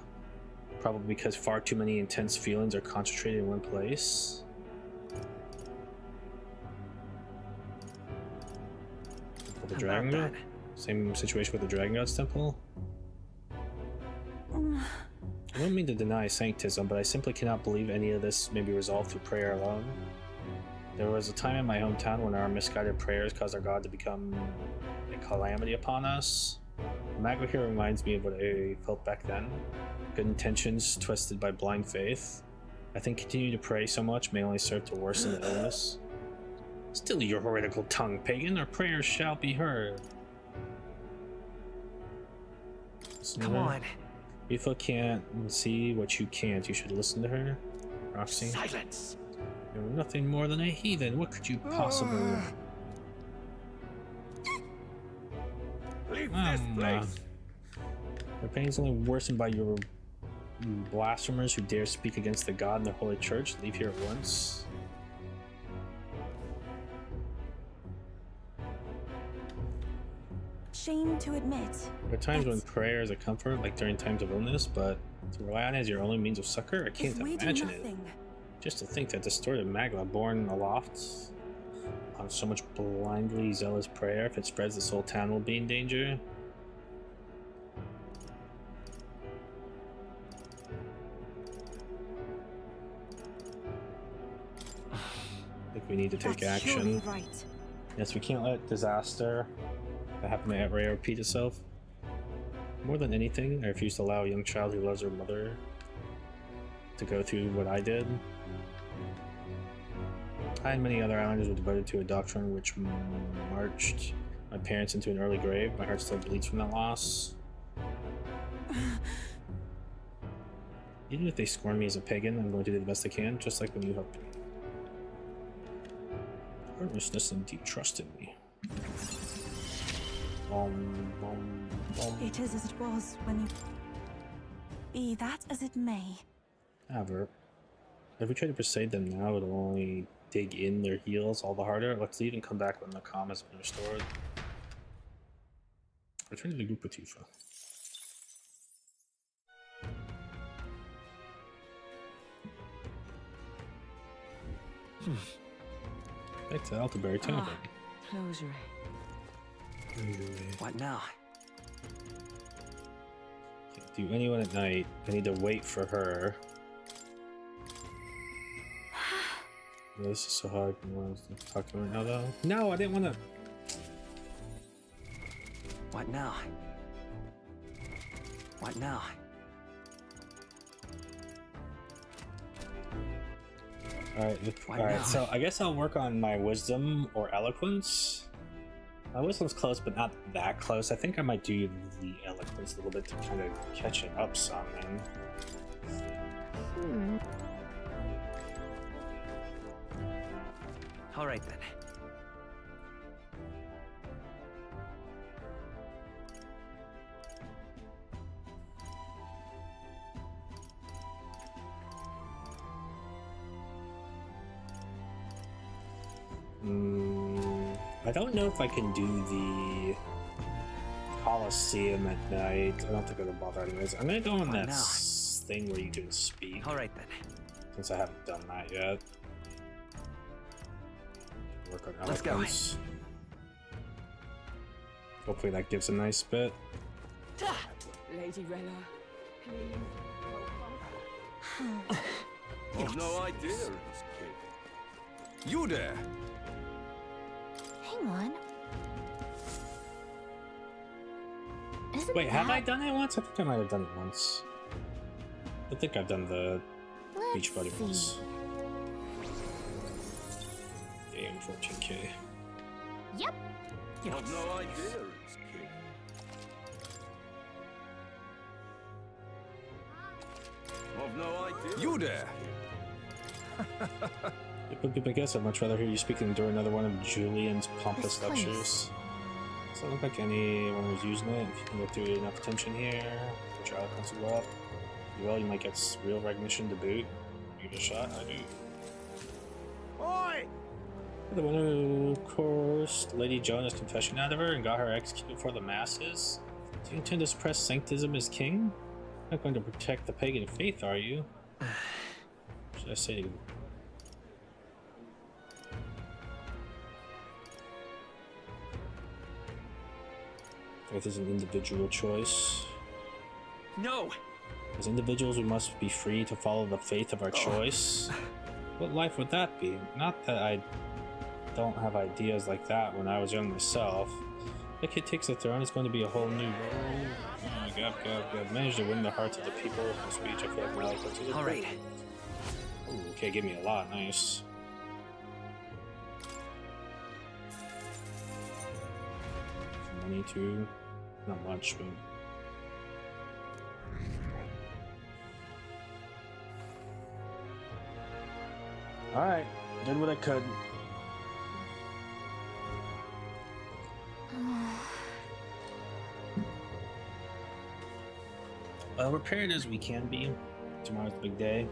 probably because far too many intense feelings are concentrated in one place. With the Dragon God? Same situation with the Dragon God's Temple? I don't mean to deny sanctism, but I simply cannot believe any of this may be resolved through prayer alone. There was a time in my hometown when our misguided prayers caused our God to become a calamity upon us. Magma here reminds me of what I felt back then. Good intentions twisted by blind faith. I think continuing to pray so much may only serve to worsen the illness. Still your heretical tongue, pagan. Our prayers shall be heard.
Come on.
Tifa can't see what you can't. You should listen to her. Roxy.
Silence!
You're nothing more than a heathen. What could you possibly...
Leave this place!
The pain's only worsened by your blasphemers who dare speak against the God and the Holy Church. Leave here at once.
Shame to admit.
There are times when prayer is a comfort, like during times of illness, but to rely on it as your only means of succor, I can't imagine it. Just to think that distorted magma born aloft on so much blindly zealous prayer, if it spreads, this whole town will be in danger. I think we need to take action.
Right.
Yes, we can't let disaster that happened at Rhea repeat itself. More than anything, I refuse to allow a young child who loves her mother to go through what I did. I and many other islanders were devoted to a doctrine which marched my parents into an early grave. My heart still bleeds from that loss. Even if they scorn me as a pagan, I'm going to do the best I can, just like when you helped me. Earnestness and deep trust in me.
It is as it was when you... Be that as it may.
However, if we try to persuade them now, it'll only dig in their heels all the harder. Let's leave and come back when the calm has been restored. Return to the group with Tifa. Back to Altaberry Tavern.
Closure.
What now?
Can't do anyone at night. I need to wait for her. Oh, this is so hard. I want to talk to her now, though. No, I didn't want to.
What now? What now?
Alright, so I guess I'll work on my wisdom or eloquence. My wisdom's close, but not that close. I think I might do the eloquence a little bit to kind of catch it up some, man.
All right then.
I don't know if I can do the Coliseum at night. I don't think it'll bother anyways. I'm gonna go on that thing where you can speak.
All right then.
Since I haven't done that yet. Work on
Let's go.
eloquence. Hopefully that gives a nice bit.
Lady Rella, please.
I've no idea.
You there?
Hang on. Isn't
Wait, have
that...
I done it once? I think I might have done it once. I think I've done the beach buddy once. Damn, 14k.
Yep.
I've no idea. I've no idea.
You there?
I guess I'd much rather hear you speaking during another one of Julian's pompous
This place.
lectures. Doesn't look like anyone was using it. If you can get through enough attention here, your eloquence will go up. Well, you might get real recognition to boot. You get a shot, I do.
Oi!
The one who coerced Lady Jonah's confession out of her and got her executed for the masses? Do you intend to suppress sanctism as king? Not going to protect the pagan faith, are you? Should I say? Faith is an individual choice.
No!
As individuals, we must be free to follow the faith of our choice. What life would that be? Not that I don't have ideas like that when I was young myself. The kid takes the throne, it's going to be a whole new world. Oh my god, managed to win the hearts of the people with my speech. I feel like my life was a
Alright.
Ooh, okay, give me a lot, nice. Money too. Not much, but alright, did what I could. Prepared as we can be. Tomorrow's the big day.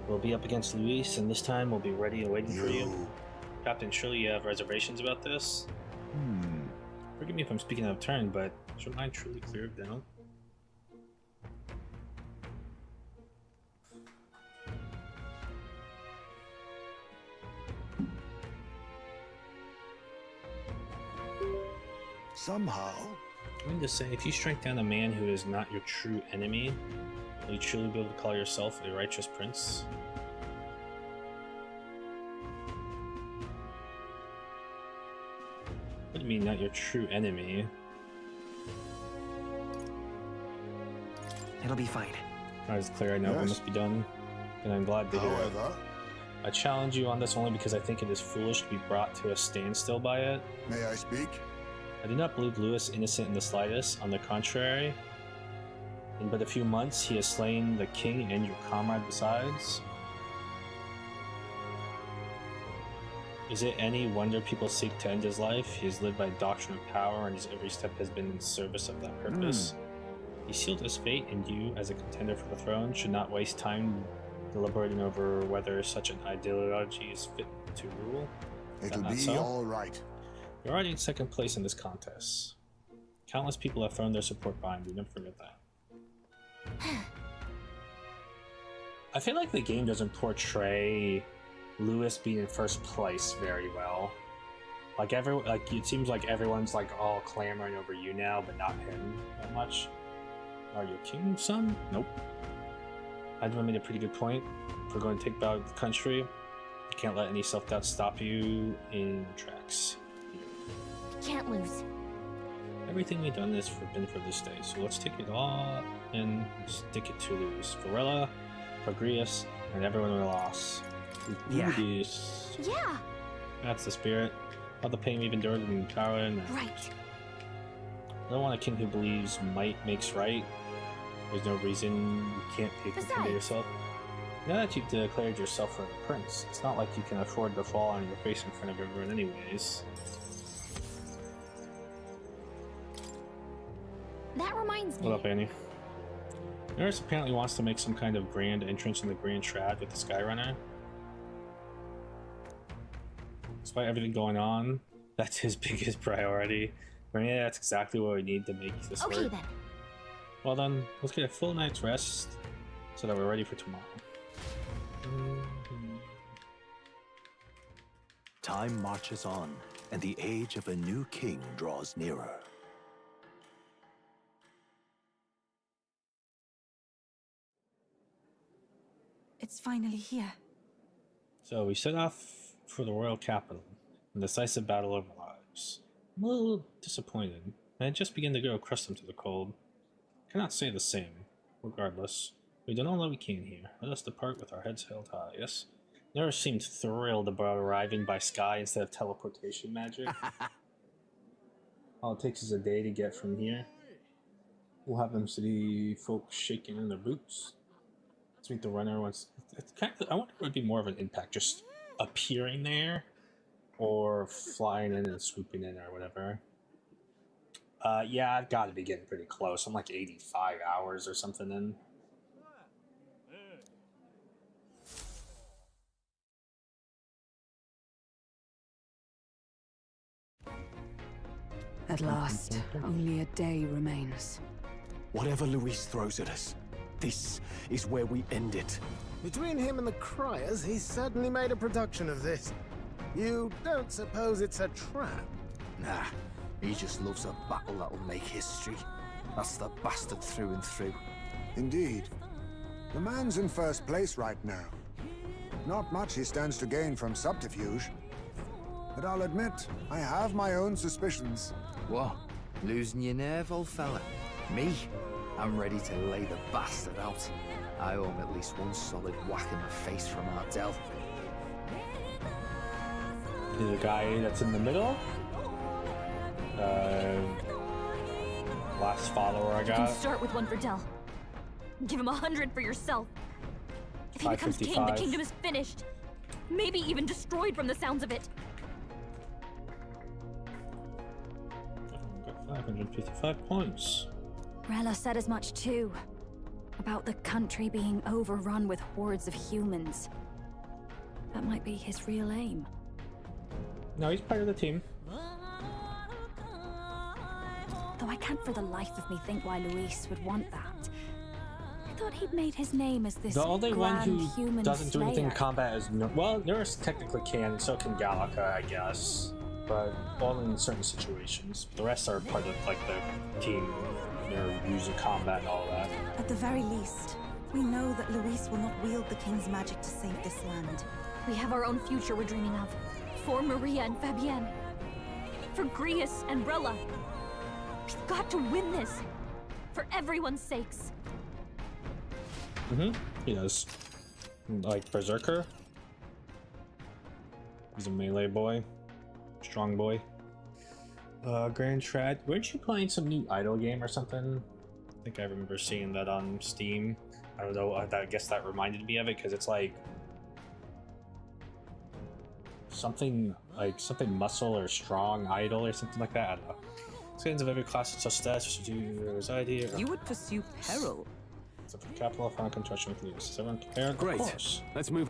We'll be up against Luis, and this time we'll be ready and waiting for you. Captain, surely you have reservations about this? Forgive me if I'm speaking out of turn, but is your mind truly clear of doubt?
Somehow.
I'm just saying, if you strike down a man who is not your true enemy, will you truly be able to call yourself a righteous prince? What do you mean, not your true enemy?
It'll be fine.
Alright, it's clear I know what must be done, and I'm glad to hear it.
However,
I challenge you on this only because I think it is foolish to be brought to a standstill by it.
may I speak?
I do not believe Lewis innocent in the slightest. On the contrary, in but a few months he has slain the king and your comrade besides. Is it any wonder people seek to end his life? He has lived by doctrine of power, and his every step has been in service of that purpose. He sealed his fate, and you, as a contender for the throne, should not waste time deliberating over whether such an ideology is fit to rule.
It'll
not
be
so?
all right.
You're already in second place in this contest. Countless people have thrown their support behind you, never forget that. I feel like the game doesn't portray Lewis being in first place very well. Like it seems like everyone's like all clamoring over you now, but not him that much. Are you king's son? Nope. Adma made a pretty good point. If we're going to take back the country, you can't let any self-doubt stop you in your tracks.
Can't lose.
Everything we've done has been for this day, so let's take it all and stick it to Lewis. Varela, Pagrius, and everyone we lost.
Yeah.
Yeah.
That's the spirit. All the pain we've endured in power and
Right.
I don't want a king who believes might makes right. There's no reason you can't take it into yourself. Now that you've declared yourself for the prince, it's not like you can afford to fall on your face in front of everyone anyways.
That reminds me.
What up, Annie? Nurse apparently wants to make some kind of grand entrance in the Grand Trad with the Skyrunner. Despite everything going on, that's his biggest priority. I mean, yeah, that's exactly what we need to make this
Okay
work.
then.
Well then, let's get a full night's rest so that we're ready for tomorrow.
Time marches on, and the age of a new king draws nearer.
It's finally here.
So we set off for the royal capital, a decisive battle of our lives. I'm a little disappointed. I had just begun to grow accustomed to the cold. Cannot say the same. Regardless, we done all that we can here. Let us depart with our heads held high, yes? Never seemed thrilled about arriving by sky instead of teleportation magic. All it takes is a day to get from here. We'll have them city folks shaking in their boots. Let's meet the runner once. It's kind of, I wonder if it would be more of an impact just appearing there or flying in and swooping in or whatever. Yeah, I've got to be getting pretty close. I'm like 85 hours or something in.
At last, only a day remains. Whatever Luis throws at us, this is where we end it.
Between him and the Criers, he's certainly made a production of this. You don't suppose it's a trap?
Nah, he just loves a battle that'll make history. That's the bastard through and through.
Indeed. The man's in first place right now. Not much he stands to gain from subterfuge. But I'll admit, I have my own suspicions.
What? Losing your nerve, old fella? Me? I'm ready to lay the bastard out. I owe him at least one solid whack in the face from Ardell.
The guy that's in the middle. Last follower I
You
got.
can start with one for Dell. Give him 100 for yourself. If he becomes king, the
555.
kingdom is finished. Maybe even destroyed from the sounds of it.
Got 555 points.
Rella said as much too. About the country being overrun with hordes of humans. That might be his real aim.
No, he's part of the team.
Though I can't for the life of me think why Luis would want that. I thought he'd made his name as this
The only one
grand
who
human
doesn't do anything in
slayer.
combat is well, Nurse technically can, and so can Gallica, I guess, but only in certain situations. The rest are part of like the team. They're using combat and all that.
At the very least, we know that Luis will not wield the king's magic to save this land.
We have our own future we're dreaming of. For Maria and Fabienne. For Grius and Rella. We've got to win this. For everyone's sakes.
He does. Like Berserker. He's a melee boy. Strong boy. Grand Trad. Weren't you playing some new idle game or something? I think I remember seeing that on Steam. I don't know. I guess that reminded me of it because it's like something muscle or strong idle or something like that. I don't know. Skins of every class and such stats to do anxiety.
You would pursue peril.
Except for capital, found construction with use. Is everyone prepared?
Great.
Of course.
Let's move.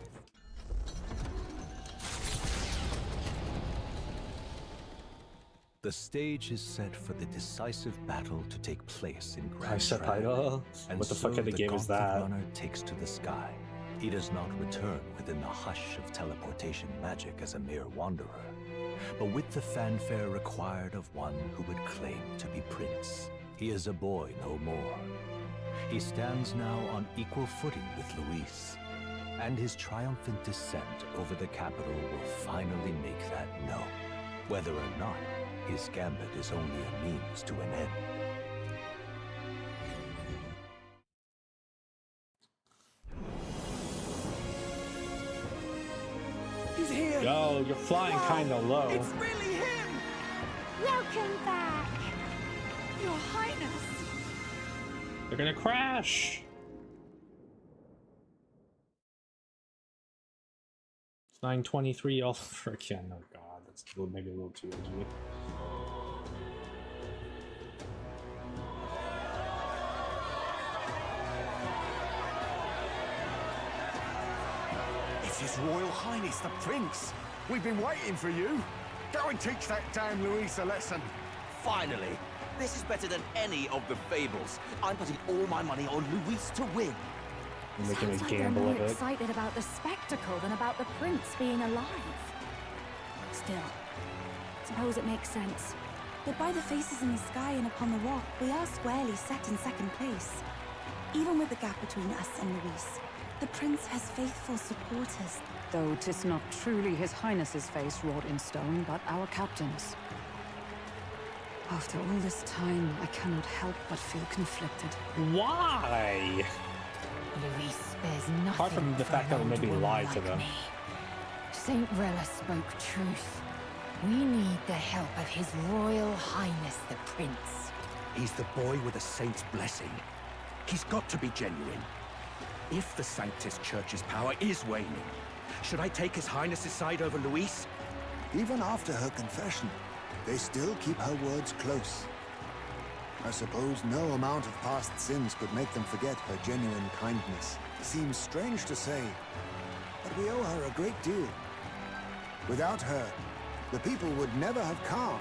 The stage is set for the decisive battle to take place in Grand
I said
Trad.
idle?
And
What the fuck
so
kind of game is
Gauntlet
that?
Runner takes to the sky. He does not return within the hush of teleportation magic as a mere wanderer, but with the fanfare required of one who would claim to be prince. He is a boy no more. He stands now on equal footing with Luis, and his triumphant descent over the capital will finally make that known, whether or not his gambit is only a means to an end.
He's here!
Yo, you're flying
Wow,
kind of low.
It's really him!
Welcome back!
Your Highness!
They're gonna crash. It's 9:23 all over again. Oh god, that's maybe a little too edgy.
It's His Royal Highness the Prince! We've been waiting for you! Go and teach that damn Luis a lesson!
Finally! This is better than any of the fables. I'm putting all my money on Luis to win.
You're making
Sounds
a
like they're
gamble
more
of it.
excited about the spectacle than about the prince being alive. Still, suppose it makes sense.
But by the faces in the sky and upon the rock, we are squarely set in second place. Even with the gap between us and Luis, the prince has faithful supporters.
Though 'tis not truly His Highness's face wrought in stone, but our captain's. After all this time, I cannot help but feel conflicted.
Why?
Luis spares nothing.
Apart from the
for
fact that we
an
maybe
old woman
lied to
like
them.
me. Saint Rella spoke truth. We need the help of His Royal Highness the Prince.
He's the boy with a saint's blessing. He's got to be genuine. If the Sanctus Church's power is waning, should I take His Highness's side over Luis?
Even after her confession, they still keep her words close. I suppose no amount of past sins could make them forget her genuine kindness. Seems strange to say, but we owe her a great deal. Without her, the people would never have calmed,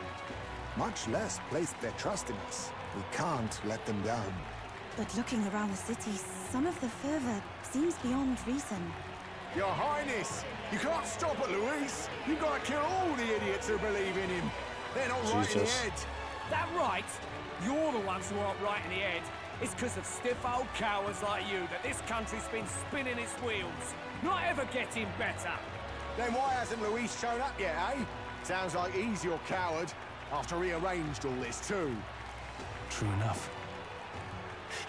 much less placed their trust in us. We can't let them down.
But looking around the city, some of the fervor seems beyond reason.
Your Highness, you can't stop at Luis. You've got to kill all the idiots who believe in him. They're not right in the head.
That right? You're the ones who aren't right in the head. It's because of stiff old cowards like you that this country's been spinning its wheels. Not ever getting better.
Then why hasn't Luis shown up yet, eh? Sounds like he's your coward, after he arranged all this too.
True enough.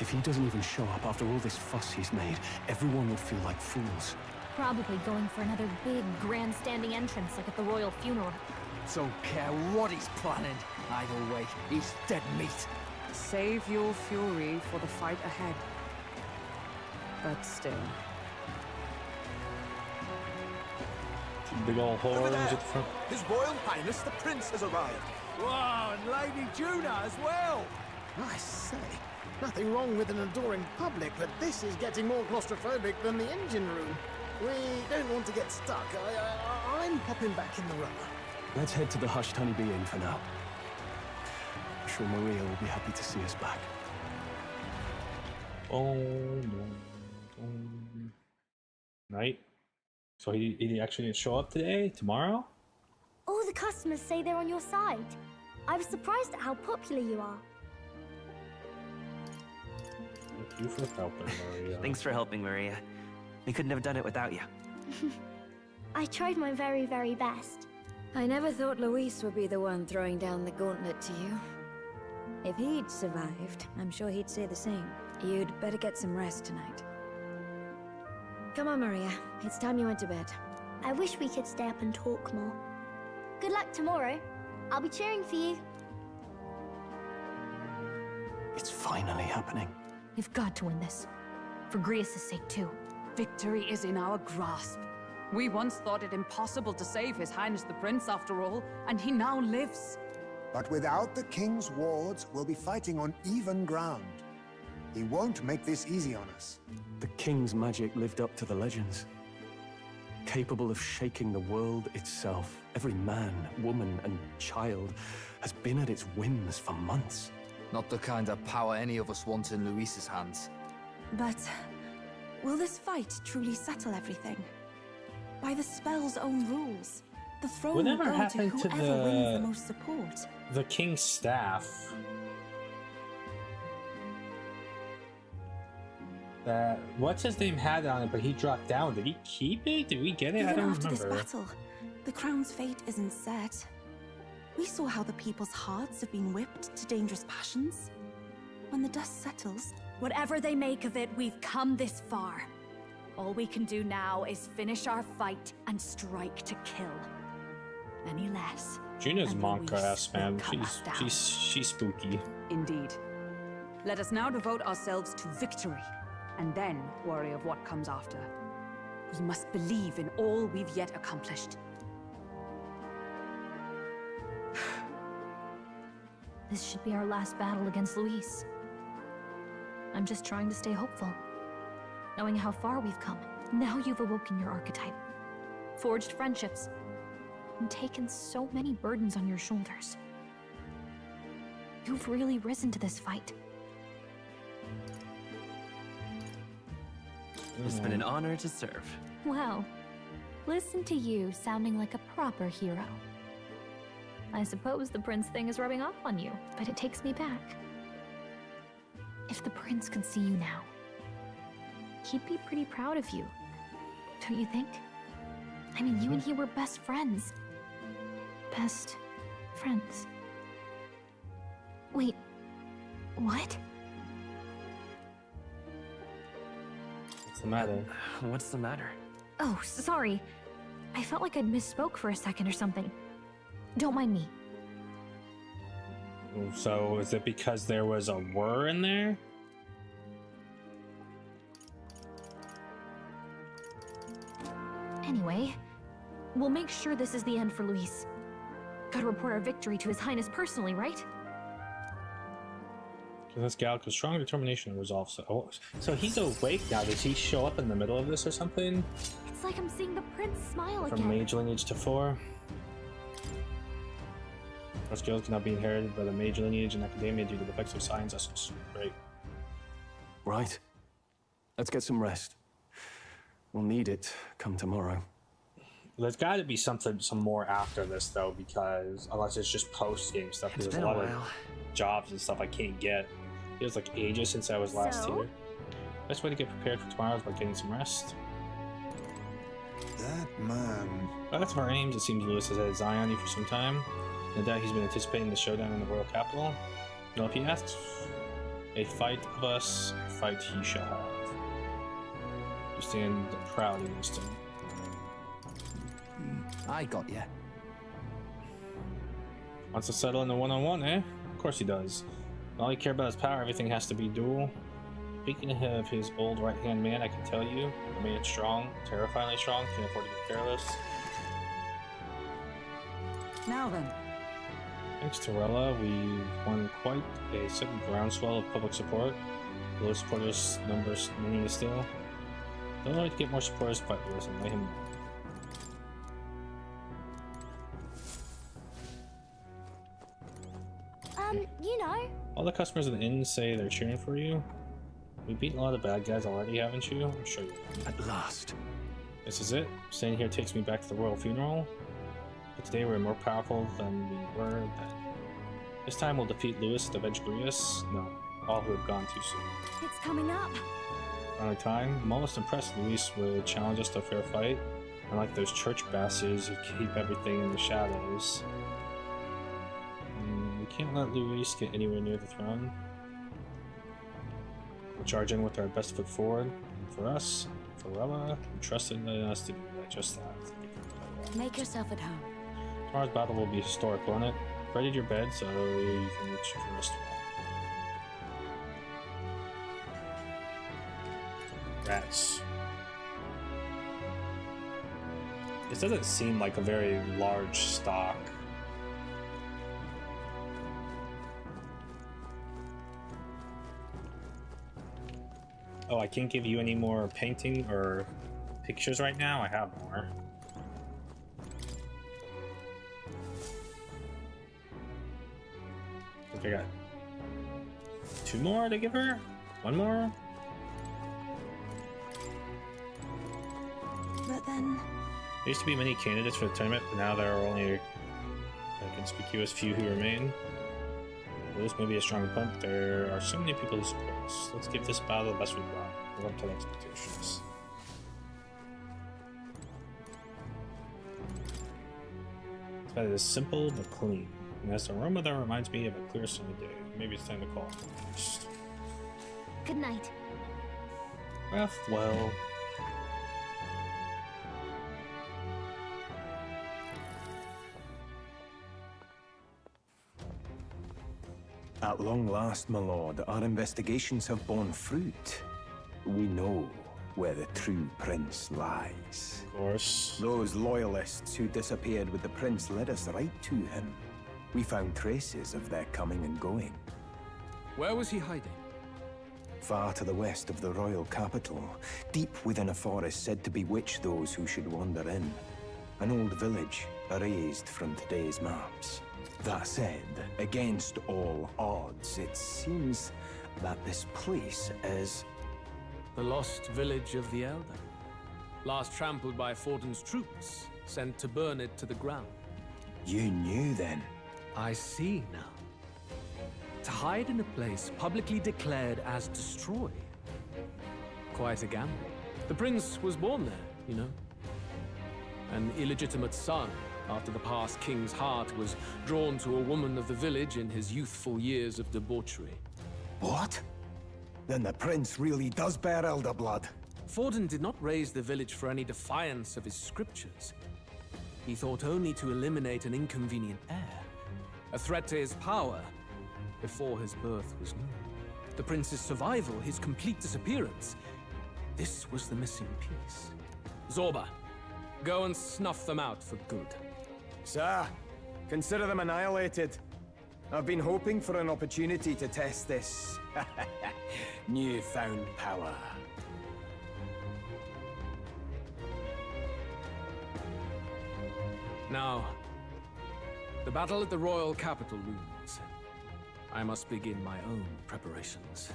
If he doesn't even show up after all this fuss he's made, everyone would feel like fools.
Probably going for another big, grandstanding entrance like at the royal funeral.
Don't care what he's planning. Either way, he's dead meat.
Save your fury for the fight ahead. But still.
Big ol' horns at the front.
His Royal Highness the Prince has arrived.
Wow, and Lady Juna as well.
I say, nothing wrong with an adoring public, but this is getting more claustrophobic than the engine room. We don't want to get stuck. I'm popping back in the rubber.
Let's head to the Hushed Honeybee Inn for now. I'm sure Maria will be happy to see us back.
Oh, night. So he actually didn't show up today? Tomorrow?
All the customers say they're on your side. I was surprised at how popular you are.
Thank you for helping, Maria.
Thanks for helping, Maria. We couldn't have done it without you.
I tried my very, very best.
I never thought Luis would be the one throwing down the gauntlet to you. If he'd survived, I'm sure he'd say the same. You'd better get some rest tonight. Come on, Maria. It's time you went to bed.
I wish we could stay up and talk more. Good luck tomorrow. I'll be cheering for you.
It's finally happening.
You've got to win this. For Grius' sake, too.
Victory is in our grasp. We once thought it impossible to save His Highness the Prince, after all, and he now lives.
But without the king's wards, we'll be fighting on even ground. He won't make this easy on us.
The king's magic lived up to the legends. Capable of shaking the world itself. Every man, woman, and child has been at its whims for months.
Not the kind of power any of us want in Luis's hands.
But will this fight truly settle everything? By the spell's own rules, the throne will
Whatever
go to
happened to
whoever wins the most support.
the king's staff? That what's his name had on it, but he dropped down. Did he keep it? Did we get it? I
Even
don't
after
remember.
this battle, the crown's fate isn't set. We saw how the people's hearts have been whipped to dangerous passions. When the dust settles,
Whatever they make of it, we've come this far. All we can do now is finish our fight and strike to kill. Any less.
Juna's
and
monk
Luis
ass,
will
man.
cut us down.
She's spooky.
Indeed. Let us now devote ourselves to victory, and then worry of what comes after. We must believe in all we've yet accomplished.
This should be our last battle against Luis. I'm just trying to stay hopeful. Knowing how far we've come. Now you've awoken your archetype. Forged friendships. And taken so many burdens on your shoulders. You've really risen to this fight.
It's been an honor to serve.
Wow. Listen to you sounding like a proper hero. I suppose the prince thing is rubbing off on you, but it takes me back. If the prince could see you now, he'd be pretty proud of you, don't you think? I mean, you and he were best friends. Best friends. Wait, what?
What's the matter?
What's the matter?
Oh, sorry. I felt like I'd misspoke for a second or something. Don't mind me.
So is it because there was a "were" in there?
Anyway, we'll make sure this is the end for Luis. Gotta report our victory to His Highness personally, right?
This gal with strong determination and resolve. So he's awake now. Does he show up in the middle of this or something?
It's like I'm seeing the prince smile
From
again.
mage lineage to 4. Our skills cannot be inherited by the mage lineage in academia due to the effects of science. That's great.
Right. Let's get some rest. We'll need it come tomorrow.
There's got to be some more after this though, because unless it's just post-game stuff, because there's a lot of jobs and stuff I can't get. It was like ages since I was last here. Best way to get prepared for tomorrow is by getting some rest.
That man.
By that's our aims. It seems Lewis has had his eye on you for some time. No doubt he's been anticipating the showdown in the royal capital. Well, if he asks a fight of us, a fight he shall have. You stand proud against him.
I got ya.
Wants to settle in the one-on-one, eh? Of course he does. All he cares about is power. Everything has to be dual. Speaking of his old right-hand man, I can tell you, the man is strong, terrifyingly strong, can't afford to be careless.
Now then.
Thanks to Rella, we won quite a sudden groundswell of public support. Lewis supporters numbers many still. The only way to get more supporters by Lewis and let him know.
You know.
All the customers in the inn say they're cheering for you. We've beaten a lot of bad guys already, haven't you? I'm sure you have.
At last.
This is it. Staying here takes me back to the royal funeral. But today we're more powerful than we were then. This time we'll defeat Lewis to avenge Grius. No, all who have gone too soon.
It's coming up.
Finally time. I'm almost impressed Luis would challenge us to a fair fight. Unlike those church bastards who keep everything in the shadows. We can't let Luis get anywhere near the throne. We'll charge in with our best foot forward. And for us, for Rella, who trusted in us to do that, just that.
Make yourself at home.
Tomorrow's battle will be historic, won't it? Ready your bed so you can reach your rest well. Rats. This doesn't seem like a very large stock. Oh, I can't give you any more painting or pictures right now? I have more. I think I got 2 more to give her? 1 more?
But then...
There used to be many candidates for the tournament, but now there are only a conspicuous few who remain. Lewis may be a strong opponent, but there are so many people who support us. Let's give this battle the best we've got. Live up to the expectations. This battle is simple but clean. And has an aroma that reminds me of a clear sunny day. Maybe it's time to call it first.
Good night.
Well.
At long last, my lord, our investigations have borne fruit. We know where the true prince lies.
Of course.
Those loyalists who disappeared with the prince led us right to him. We found traces of their coming and going.
Where was he hiding?
Far to the west of the royal capital, deep within a forest said to bewitch those who should wander in. An old village, erased from today's maps. That said, against all odds, it seems that this place is...
The lost village of the Elder. Last trampled by Fortin's troops, sent to burn it to the ground.
You knew then?
I see now. To hide in a place publicly declared as destroyed. Quite a gamble. The prince was born there, you know. An illegitimate son, after the past king's heart was drawn to a woman of the village in his youthful years of debauchery.
What? Then the prince really does bear elder blood.
Fortin did not raise the village for any defiance of his scriptures. He thought only to eliminate an inconvenient heir, a threat to his power, before his birth was known. The prince's survival, his complete disappearance, this was the missing piece. Zorba, go and snuff them out for good.
Sir, consider them annihilated. I've been hoping for an opportunity to test this newfound power.
Now, the battle at the royal capital looms. I must begin my own preparations.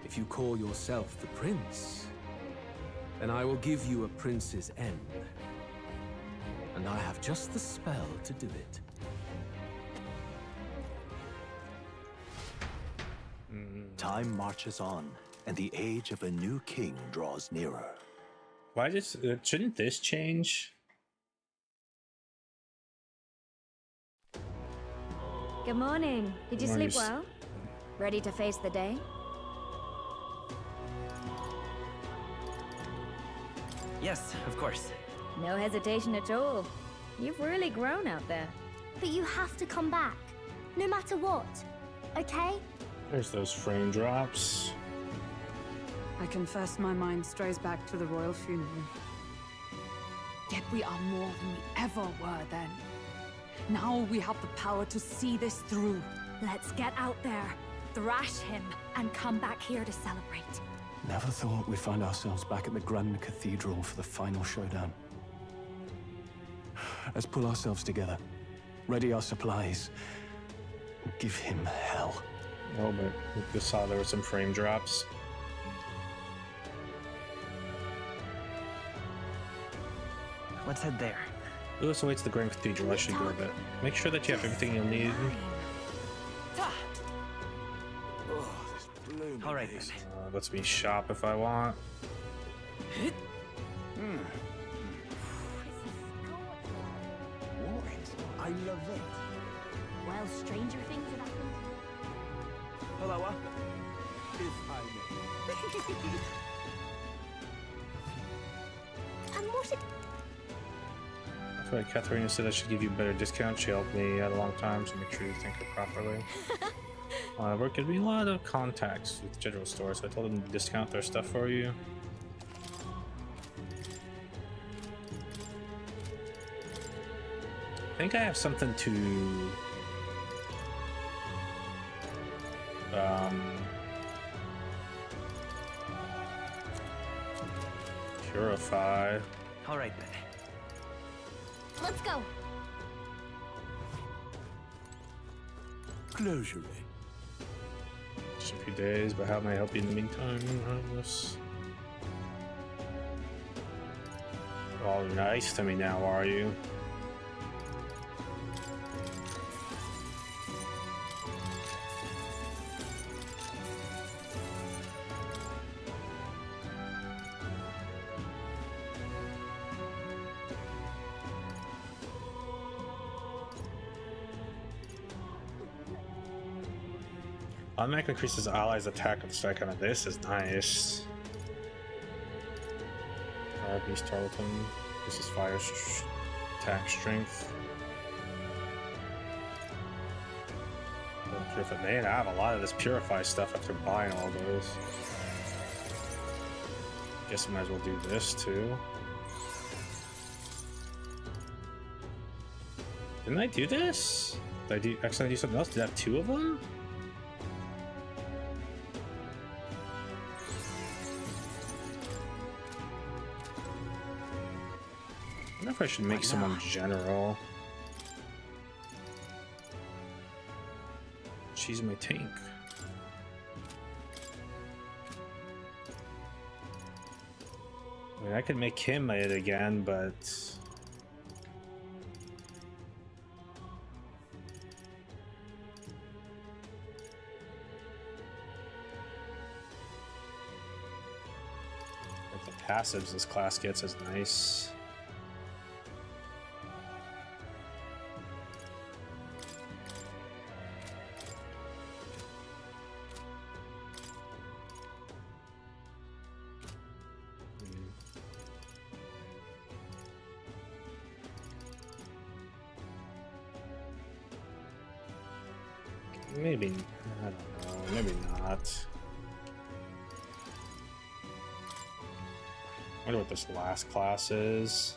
If you call yourself the prince, then I will give you a prince's end. And I have just the spell to do it.
Time marches on, and the age of a new king draws nearer.
Why just shouldn't this change?
Good morning. Did you
Morning.
sleep well? Ready to face the day?
Yes, of course.
No hesitation at all. You've really grown out there.
But you have to come back, no matter what. Okay?
There's those frame drops.
I confess my mind strays back to the royal funeral. Yet we are more than we ever were then. Now we have the power to see this through.
Let's get out there, thrash him, and come back here to celebrate.
Never thought we'd find ourselves back at the Grand Cathedral for the final showdown. Let's pull ourselves together, ready our supplies, and give him hell.
Oh, but we just saw there were some frame drops.
Let's head there.
Lewis awaits the Grand Cathedral. I should go a bit. Make sure that you have everything you'll need.
All right.
Lets me shop if I want.
I love it.
Well, stranger things have happened.
Hello.
If I may.
And what it...
That's why Katharina said I should give you a better discount. She helped me out a long time, so make sure you think it properly. We're gonna be a lot of contacts with general stores, so I told them to discount their stuff for you. I think I have something to purify.
All right then.
Let's go.
Closure.
Just a few days, but how may I help you in the meantime? Harmless. All nice to me now, are you? Automatic increases allies' attack with second. This is nice. Beast Tarleton. This is fire attack strength. Purify. Man, I have a lot of this purify stuff after buying all those. Guess I might as well do this too. Didn't I do this? Did I accidentally do something else? Did I have two of them? I wonder if I should make someone general. She's my tank. I mean, I could make him it again, but like the passives this class gets is nice. Maybe, I don't know, maybe not. I wonder what this last class is.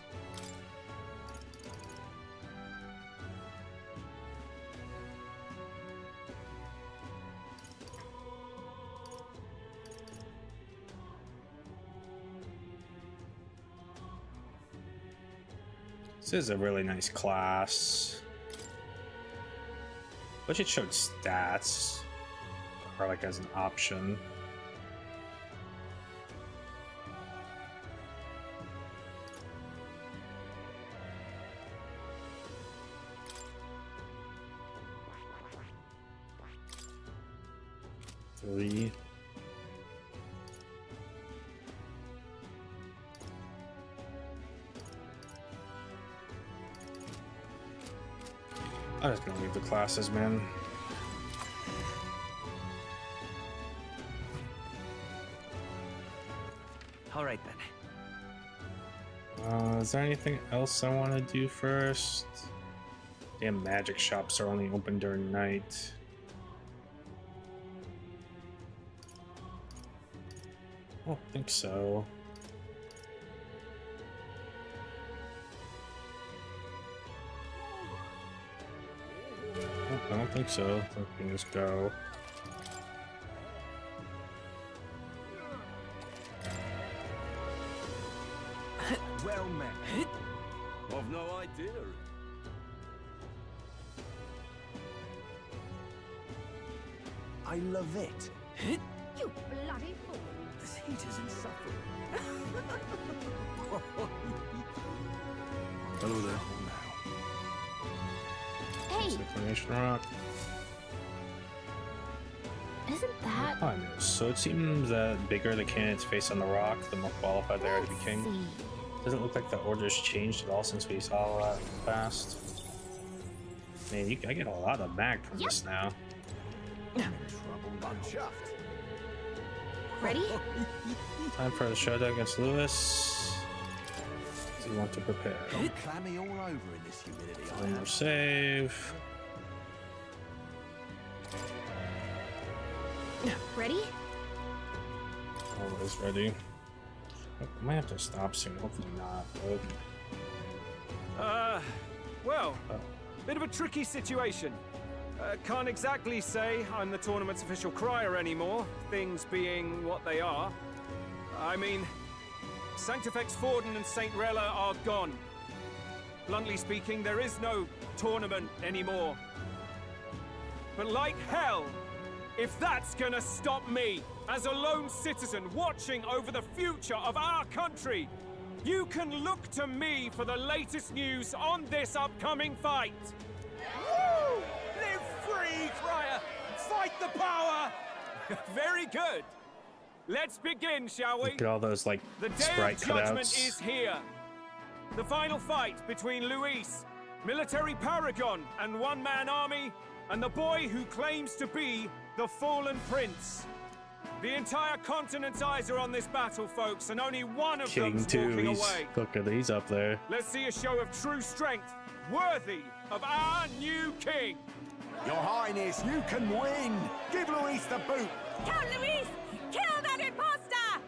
This is a really nice class. Wish it showed stats, or like as an option. 3. I'm just gonna leave the classes, man.
All right then.
Is there anything else I want to do first? Damn, magic shops are only open during night. I don't think so. I don't think so. We can just go.
Well met. I've no idea.
I love it.
You bloody fool.
This heat is insufferable.
Hello there.
Hey!
Inclination rock.
Isn't that...
Oh, I know. So it seems that bigger the candidate's face on the rock, the more qualified they are to be king. Doesn't look like the order's changed at all since we saw that fast. Man, I get a lot of mag from this now.
Ready?
Time for the showdown against Lewis. Do you want to prepare?
Clammy all over in this humidity.
One more save.
Ready?
Always ready. I might have to stop soon. Hopefully not. But...
Well, bit of a tricky situation. Can't exactly say I'm the tournament's official crier anymore, things being what they are. I mean, Sanctifex Forden and St. Rella are gone. Bluntly speaking, there is no tournament anymore. But like hell, if that's gonna stop me, as a lone citizen watching over the future of our country, you can look to me for the latest news on this upcoming fight. Woo! Live free, crier! Fight the power! Very good. Let's begin, shall we?
Look at all those, like,
the day
sprite
of judgment
cutouts.
is here. The final fight between Luis, military paragon and one-man army, and the boy who claims to be the fallen prince. The entire continent's eyes are on this battle, folks, and only one of
King
them's
2,
walking
he's,
away.
look at he's up there.
Let's see a show of true strength, worthy of our new king.
Your Highness, you can win. Give Luis the boot.
Count Luis! Kill that imposter!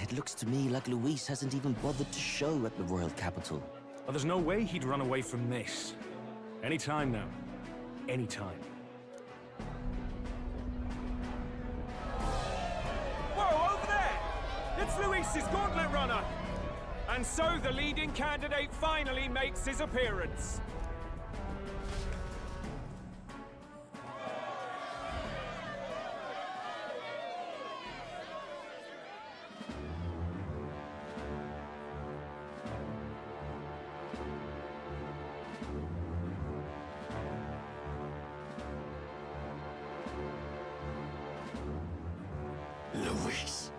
It looks to me like Luis hasn't even bothered to show at the royal capital.
Well, there's no way he'd run away from this. Anytime now. Anytime.
Whoa, over there! It's Luis's gauntlet runner! And so the leading candidate finally makes his appearance.
Luis.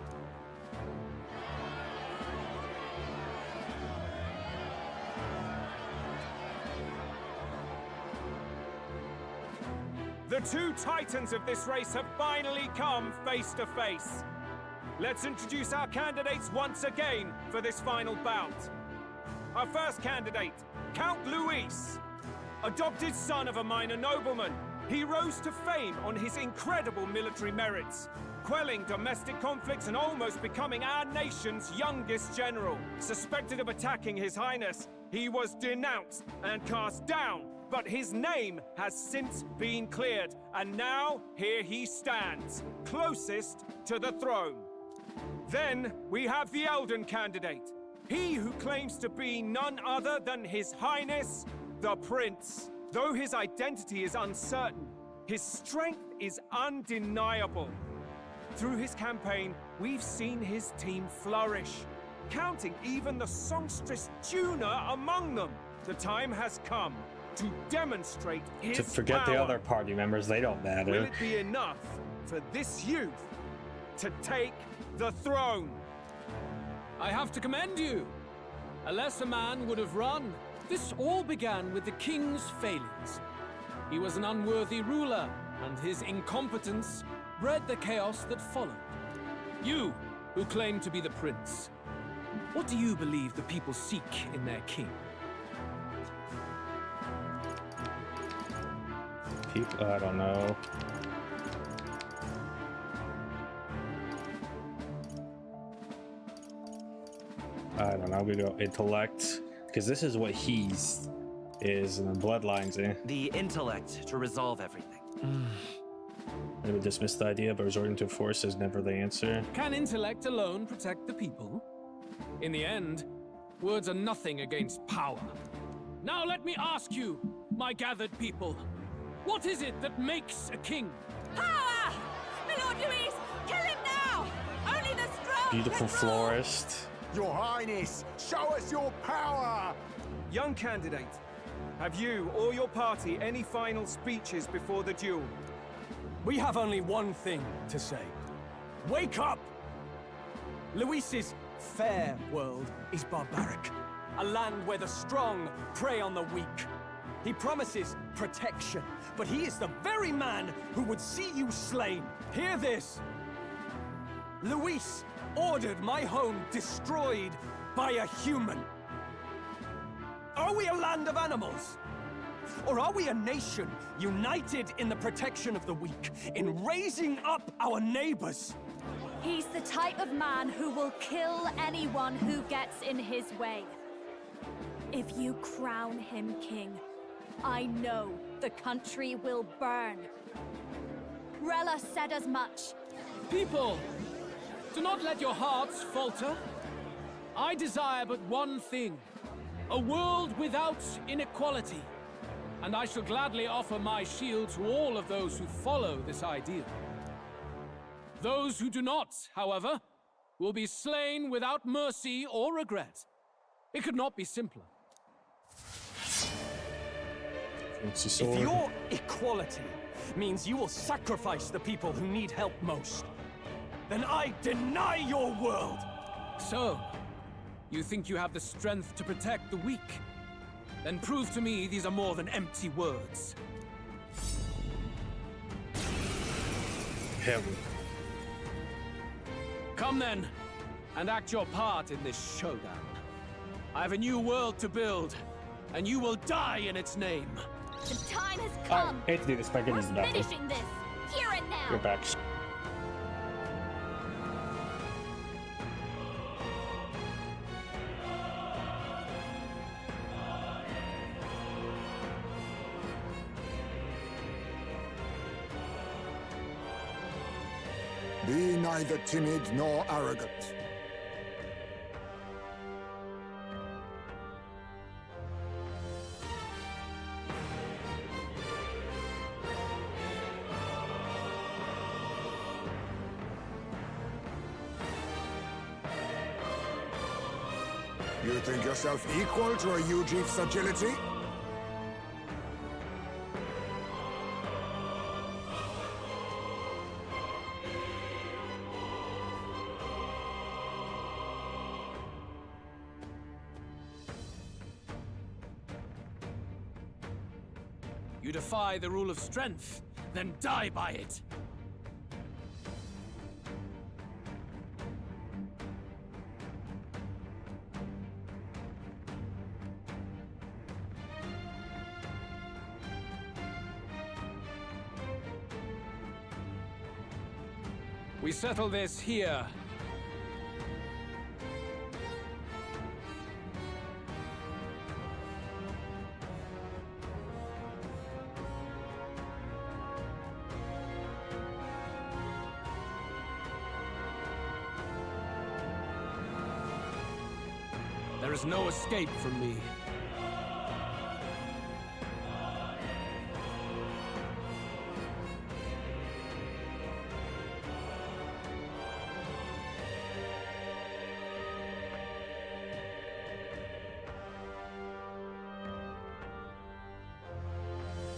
The two titans of this race have finally come face to face. Let's introduce our candidates once again for this final bout. Our first candidate, Count Luis. Adopted son of a minor nobleman, he rose to fame on his incredible military merits, quelling domestic conflicts and almost becoming our nation's youngest general. Suspected of attacking His Highness, he was denounced and cast down, but his name has since been cleared, and now here he stands, closest to the throne. Then we have the Elden candidate, he who claims to be none other than His Highness, the Prince. Though his identity is uncertain, his strength is undeniable. Through his campaign, we've seen his team flourish, counting even the songstress Juna among them. The time has come to demonstrate his
To forget
power.
the other party members, they don't matter.
Will it be enough for this youth to take the throne.
I have to commend you. A lesser man would have run. This all began with the king's failures. He was an unworthy ruler, and his incompetence bred the chaos that followed. You, who claim to be the prince, what do you believe the people seek in their king?
People, I don't know. I don't know. We go intellect, because this is what he's is in the bloodlines, eh?
The intellect to resolve everything.
Maybe dismiss the idea, but resorting to force is never the answer.
Can intellect alone protect the people? In the end, words are nothing against power. Now let me ask you, my gathered people, what is it that makes a king?
Power! My Lord Louise, kill him now! Only the strong
Beautiful
can rule!
florist.
Your Highness, show us your power!
Young candidate, have you or your party any final speeches before the duel?
We have only one thing to say. Wake up! Luis's fair world is barbaric. A land where the strong prey on the weak. He promises protection, but he is the very man who would see you slain. Hear this! Luis ordered my home destroyed by a human. Are we a land of animals? Or are we a nation united in the protection of the weak, in raising up our neighbors?
He's the type of man who will kill anyone who gets in his way. If you crown him king, I know the country will burn. Rella said as much.
People, do not let your hearts falter. I desire but one thing, a world without inequality. And I shall gladly offer my shield to all of those who follow this ideal. Those who do not, however, will be slain without mercy or regret. It could not be simpler.
If your equality means you will sacrifice the people who need help most, then I deny your world!
So, you think you have the strength to protect the weak? Then prove to me these are more than empty words.
Heaven.
Come then, and act your part in this showdown. I have a new world to build, and you will die in its name.
The time has come.
I hate to do this, but I can
We're
use the bathroom.
finishing this, here and now.
You're back.
Be neither timid nor arrogant. You think yourself equal to a Ujief's agility?
You defy the rule of strength, then die by it. We settle this here. There is no escape from me.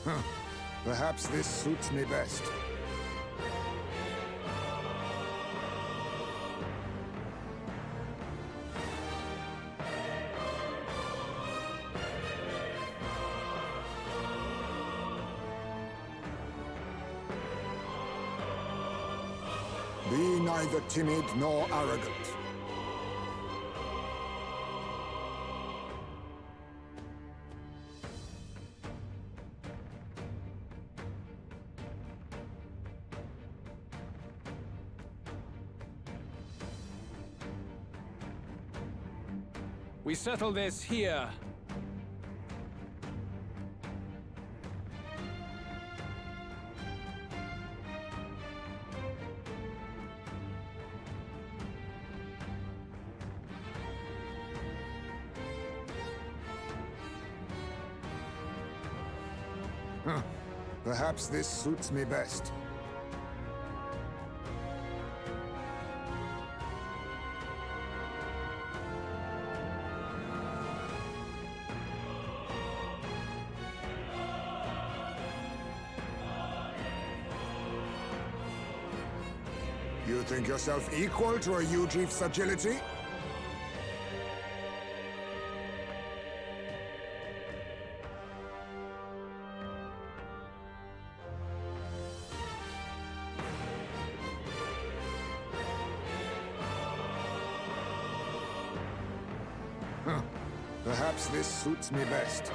Huh. Perhaps this suits me best. Be neither timid nor arrogant.
We settle this here.
Huh. Perhaps this suits me best. You think yourself equal to a Ujief's agility? Huh. Perhaps this suits me best.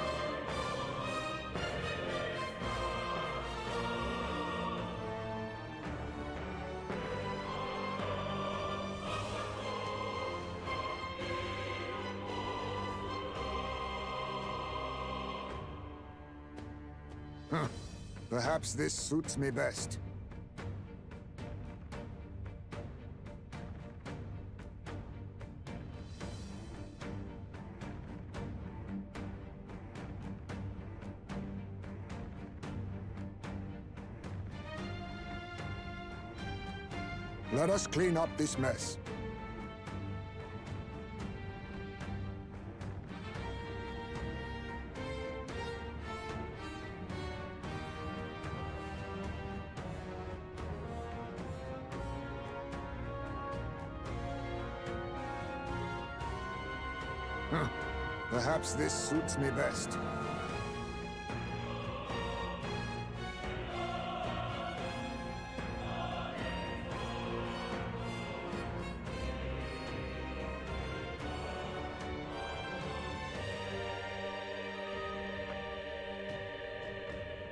Huh. Perhaps this suits me best. Let us clean up this mess. Huh. Perhaps this suits me best.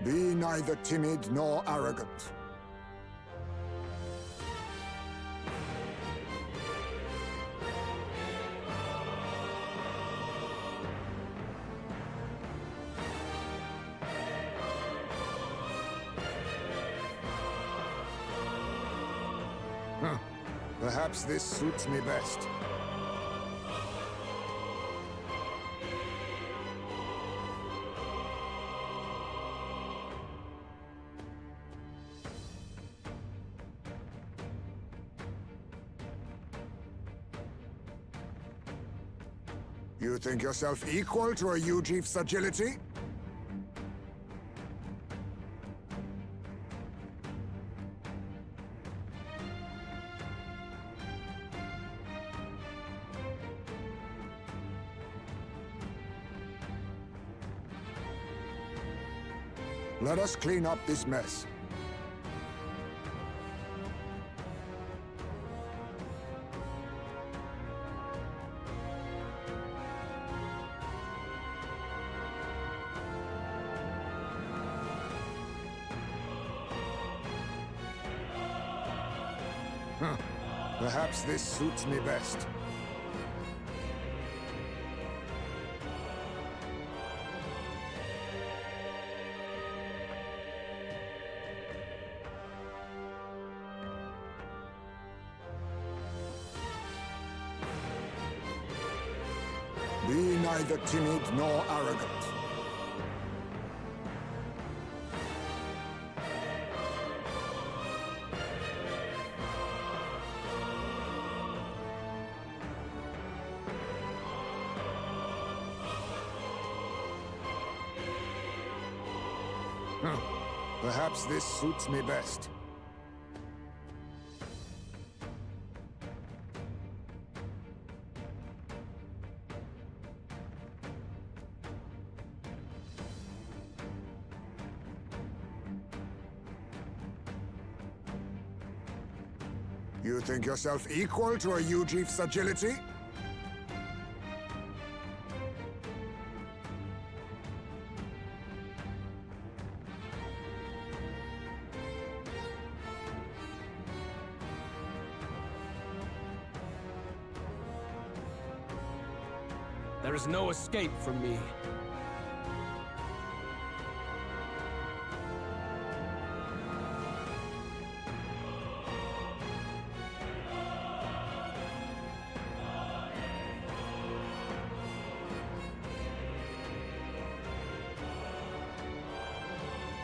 Be neither timid nor arrogant. Huh. Perhaps this suits me best. You think yourself equal to a Ujief's agility? Let us clean up this mess. Huh. Perhaps this suits me best. Be neither timid nor arrogant. Huh. Perhaps this suits me best.
You think yourself equal to a Ujief's agility?
There is no escape from me.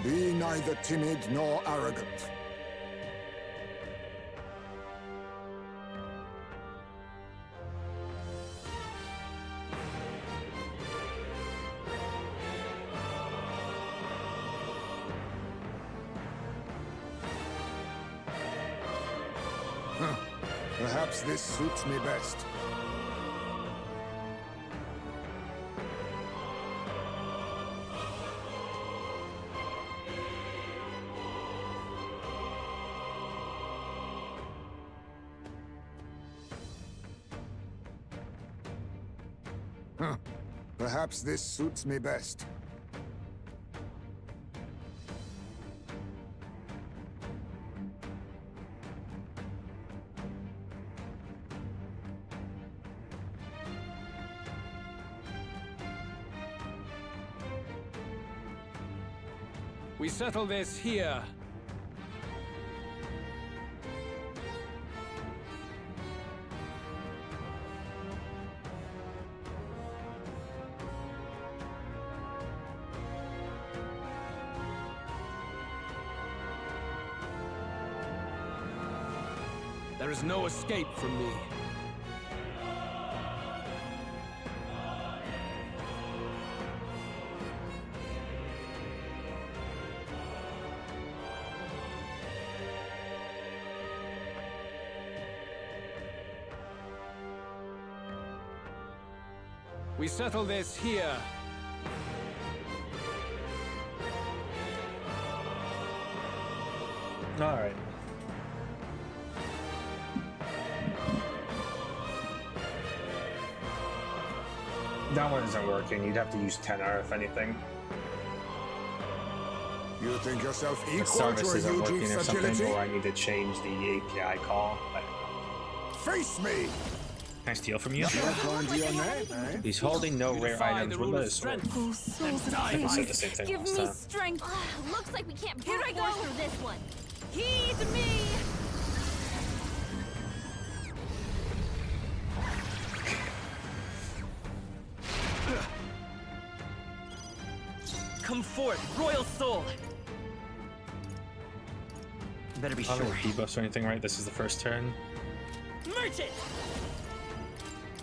Be neither timid nor arrogant. Huh. Perhaps this suits me best. Huh. Perhaps this suits me best.
We settle this here. There is no escape from me. We settle this here.
All right. That one isn't working. You'd have to use 10R if anything.
You think yourself
The
equal
service
to a
isn't working
Ujief's
or something,
agility?
or I need to change the API call. I don't know.
Face me!
Can I steal from you?
According to your name, eh?
He's holding no rare
defy
items
the
with
rule of
us.
strength.
Oh, souls of
I said the
Phoenix,
same thing
give
last
me
time.
strength.
Looks like we can't
Here I
brute force
go.
through this one.
Heed me.
Come forth, royal soul! Better be
I don't
sure.
have debuffs or anything, right? This is the first turn.
Merchant!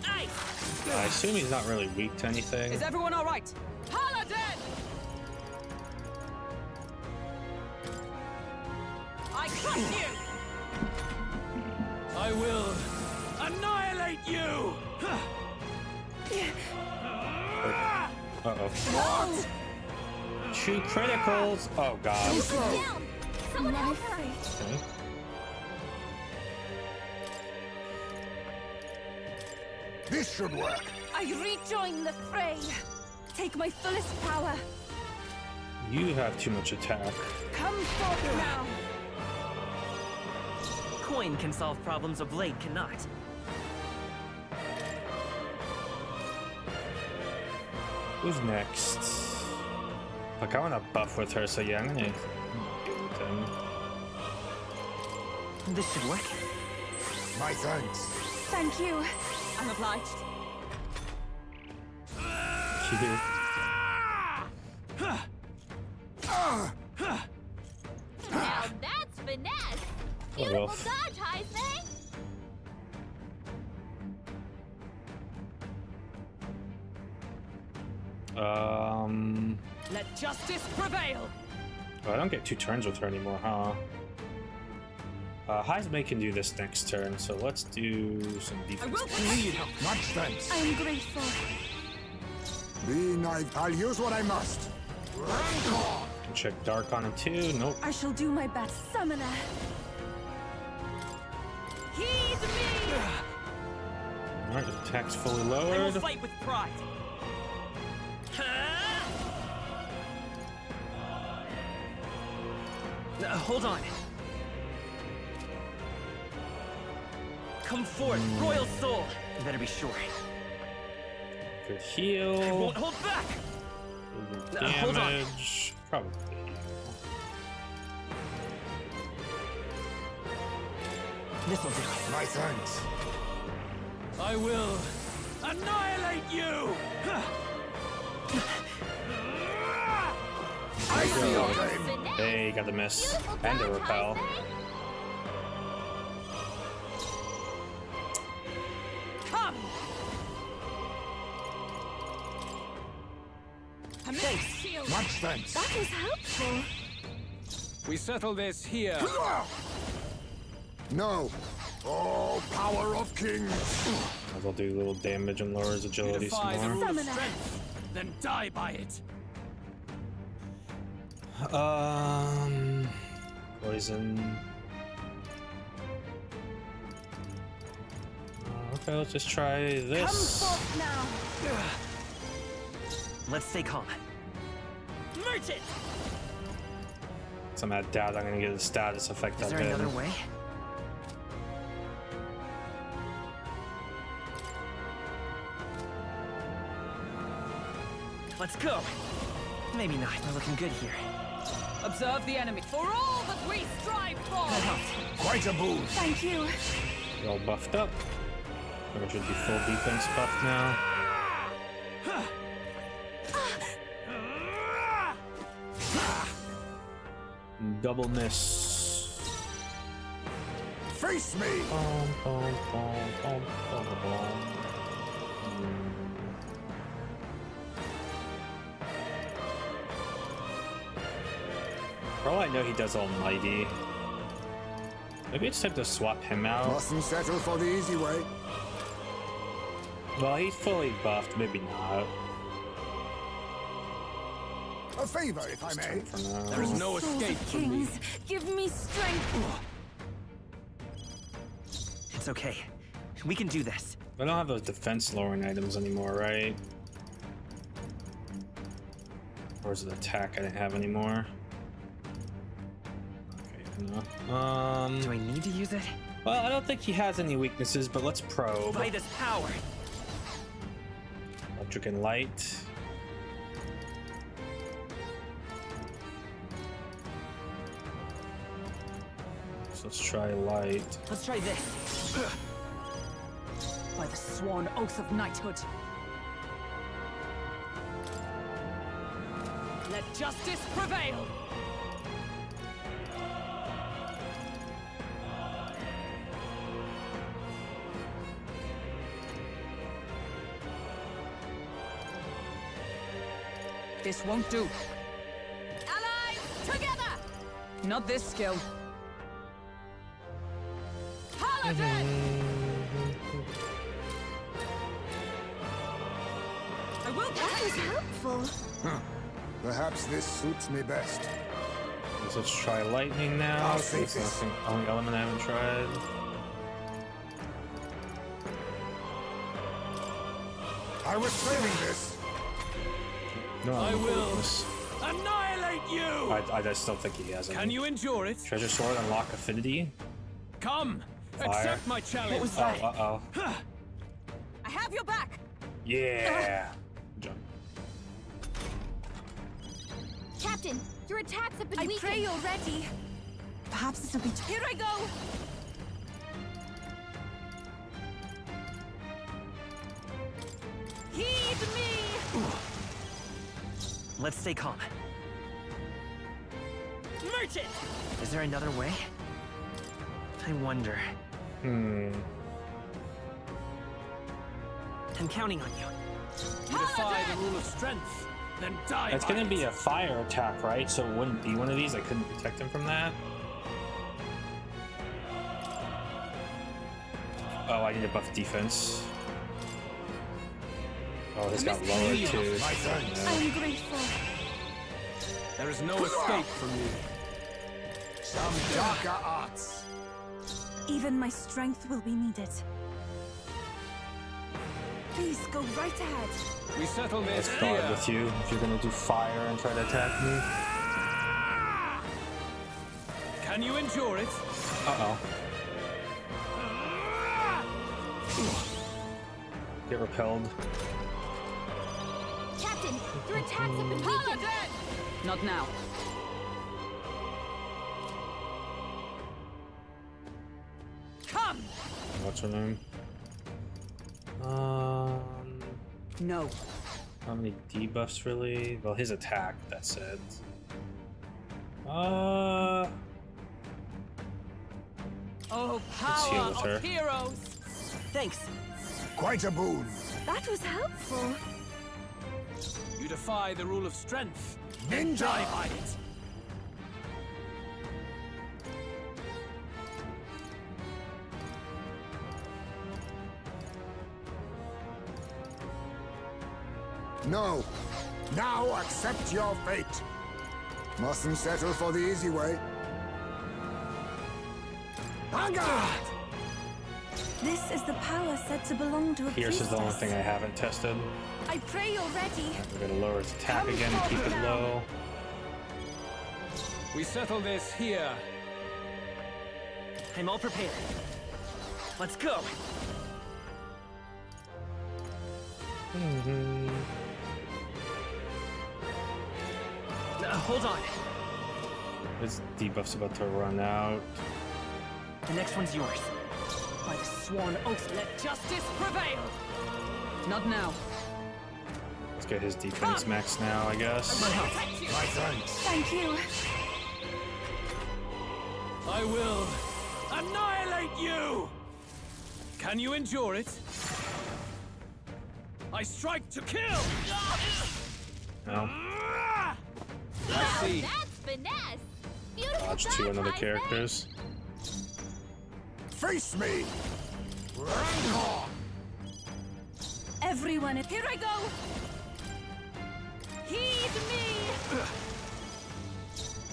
Ice!
I assume he's not really weak to anything.
Is everyone all right? Paladin!
I crush you!
I will annihilate you!
Uh-oh. Two criticals! Oh, God.
Down! Someone help her!
Okay.
This should work.
I rejoin the fray. Take my fullest power.
You have too much attack.
Come forth now.
Coin can solve problems a blade cannot.
Who's next? Like, I want to buff with her, so yeah, I'm gonna do with him.
This should work.
My thanks.
Thank you.
I'm obliged.
Cute.
Now that's finesse! Beautiful
Wolf.
dodge, Heisman!
Let justice prevail.
Oh, I don't get 2 turns with her anymore, huh? Heisman can do this next turn, so let's do some
I
defense.
will need help.
Much thanks.
I am grateful.
Be neither. I'll use what I must. Rancor!
Check Dark on him too. Nope.
I shall do my best, summoner.
Heed me!
Alright, his attack's fully
I will
lowered.
fight with pride. Hold on. Come forth, Royal Soul. You better be sure.
Good heal.
I won't hold back. Hold on.
Damage. Probably.
This'll do.
My thanks.
I will annihilate you!
I see your game.
Hey, got the miss. And the repel.
Come!
Thanks.
Much thanks.
That was helpful.
We settle this here.
No. Oh, power of kings.
Might as well do a little damage and lower his agility some
Defy the
more.
rule of strength, then die by it.
Poison. Okay, let's just try this.
Come forth now!
Let's stay calm. Merge it!
Somehow doubt I'm gonna get a status effect
Is
on
there
him.
another way? Let's go. Maybe not. We're looking good here.
Observe the enemy. For all that we strive for!
Quite a boost.
Thank you.
You're all buffed up. Or should be full defense buff now. Double miss.
Face me.
For all I know, he does Almighty. Maybe it's time to swap him out.
Mustn't settle for the easy way.
Well, he's fully buffed. Maybe not.
A favor, if I may.
For now.
There is no escape from me.
Kings, give me strength!
It's okay. We can do this.
I don't have those defense lowering items anymore, right? Or is it attack I didn't have anymore? Okay, no.
Do I need to use it?
Well, I don't think he has any weaknesses, but let's probe.
By this power.
Electric and light. So let's try light.
Let's try this.
By the sworn oath of knighthood. Let justice prevail!
This won't do.
Allies, together!
Not this skill.
Paladin! I will.
That was helpful.
Huh. Perhaps this suits me best.
Let's try lightning now.
I'll save
It's
this.
the only element I haven't tried.
I was saving this.
No,
I
I'm
will
weakness.
annihilate you!
I just don't think he has any.
Can you endure it?
Treasure sword unlock affinity.
Come,
Fire.
accept my challenge.
What was that?
Oh,
I have your back!
yeah. Jump.
Captain, your attacks have been
I
weakened.
pray you're ready. Perhaps this will be.
Here I go! Heed me!
Let's stay calm.
Merge it!
Is there another way? I wonder.
Hmm.
I'm counting on you.
You defy the rule of strength, then die.
It's
by
gonna be
it.
a fire attack, right? So it wouldn't be one of these. I couldn't protect him from that. Oh, I need to buff defense. Oh, this got lower too.
My thanks.
Yeah.
I'm grateful.
There is no escape from you.
Some darker arts.
Even my strength will be needed. Please go right ahead.
We settle
Let's
this
start
here.
with you if you're gonna do fire and try to attack me.
Can you endure it?
Uh-oh. Get repelled.
Captain, your attacks have been weakened.
Not now.
Come!
What's her name?
No.
How many debuffs really? Well, his attack, that's it.
Oh,
Let's heal
power
with her.
of heroes!
Thanks.
Quite a boon.
That was helpful.
You defy the rule of strength.
Ninja!
Die by it.
No. Now accept your fate. Mustn't settle for the easy way. Anger!
This is the power said to belong to a
Pierce is the only
priestess.
thing I haven't tested.
I pray you're ready.
We're gonna lower his attack again and keep it low.
We settle this here.
I'm all prepared. Let's go. Hold on.
His debuff's about to run out.
The next one's yours. By the sworn oath, let justice prevail.
Not now.
Let's get his defense max now, I guess.
My thanks.
Thank you.
I will annihilate you! Can you endure it? I strike to kill!
No.
I see.
That's finesse! Beautiful
Dodge two another characters.
Face me! Rancor!
Everyone,
Here I go! Heed me!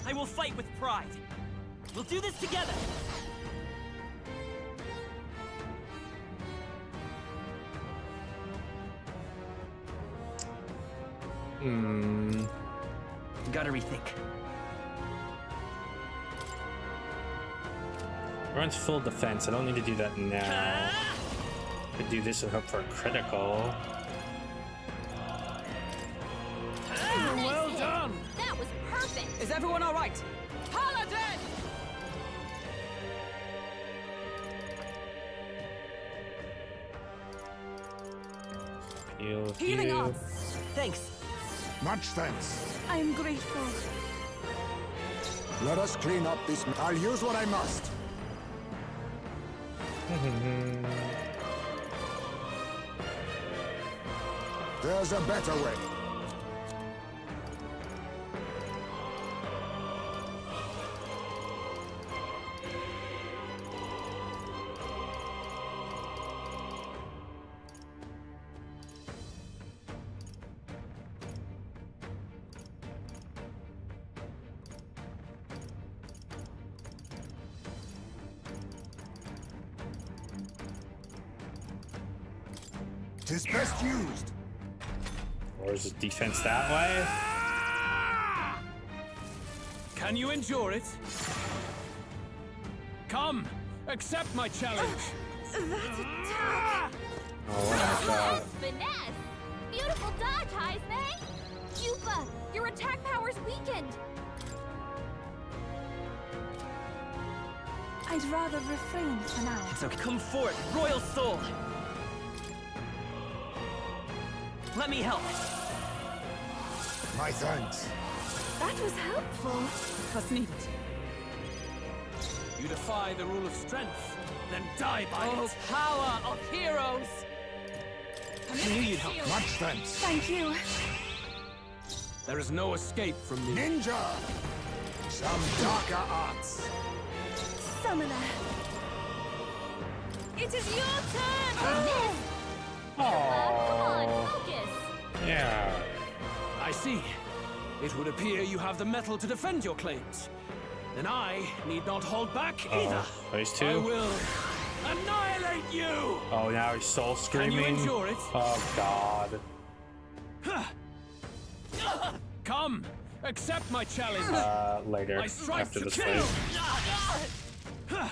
I will fight with pride. We'll do this together. Gotta rethink.
Runs full defense. I don't need to do that now. Could do this and hope for a critical.
Well done!
That was perfect!
Is everyone all right?
Paladin!
Heal,
Healing
heal.
up.
Thanks.
Much thanks.
I am grateful.
Let us clean up this. I'll use what I must. There's a better way. Tis best used.
Or is his defense that way?
Can you endure it? Come, accept my challenge.
That attack!
Oh, what I thought.
Finesse! Beautiful dodge, Heisman! Yupa, your attack power's weakened!
I'd rather refrain for now.
It's okay. Come forth, royal soul. Let me help.
My thanks.
That was helpful.
Was needed.
You defy the rule of strength, then die by
Oh,
it.
power of heroes!
I knew you'd help.
Much thanks.
Thank you.
There is no escape from me.
Ninja! Some darker arts.
Summoner.
It is your turn! Miss! Come on, focus!
Yeah.
I see. It would appear you have the metal to defend your claims.
then I need not hold back either.
Phase 2.
I will annihilate you!
Oh, now he's soul screaming.
Can you endure it?
Oh, God.
Come, accept my challenge.
Later,
I strike
after
to
this
kill.
fight.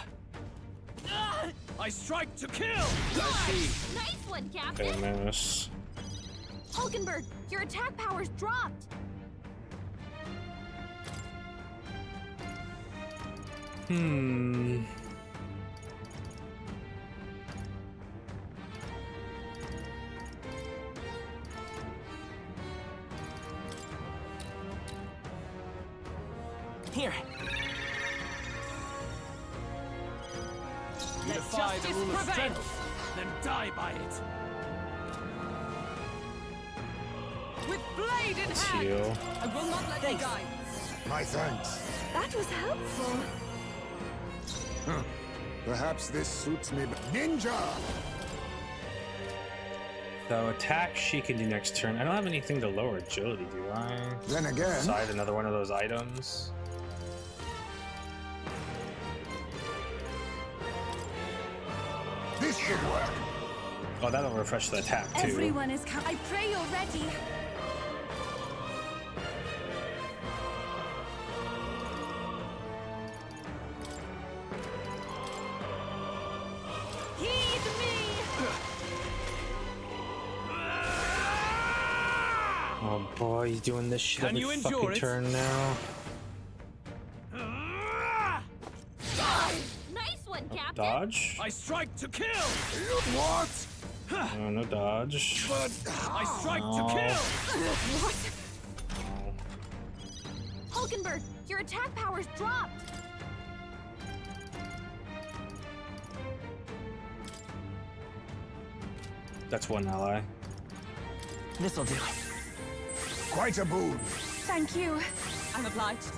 I strike to kill. I see.
Nice one, Captain.
Okay, Menace.
Hulkenberg, your attack power's dropped.
Here.
You defy the rule of strength, then die by it.
With blade in hand,
Heal.
I will not let you die.
My thanks.
That was helpful.
Perhaps this suits me, but ninja!
So attack she can do next turn. I don't have anything to lower agility, do I?
Then again...
Decide another one of those items.
This should work.
Oh, that'll refresh the attack too.
Everyone is I pray you're ready.
Heed me!
Oh boy, he's doing this shit
Can
every
you endure
fucking
it?
turn now.
Nice one, Captain.
Dodge?
I strike to kill.
What?
No, no dodge.
I strike
No.
to kill.
What? Hulkenberg, your attack power's dropped.
That's one ally.
This'll do.
Quite a boon.
Thank you.
I'm obliged.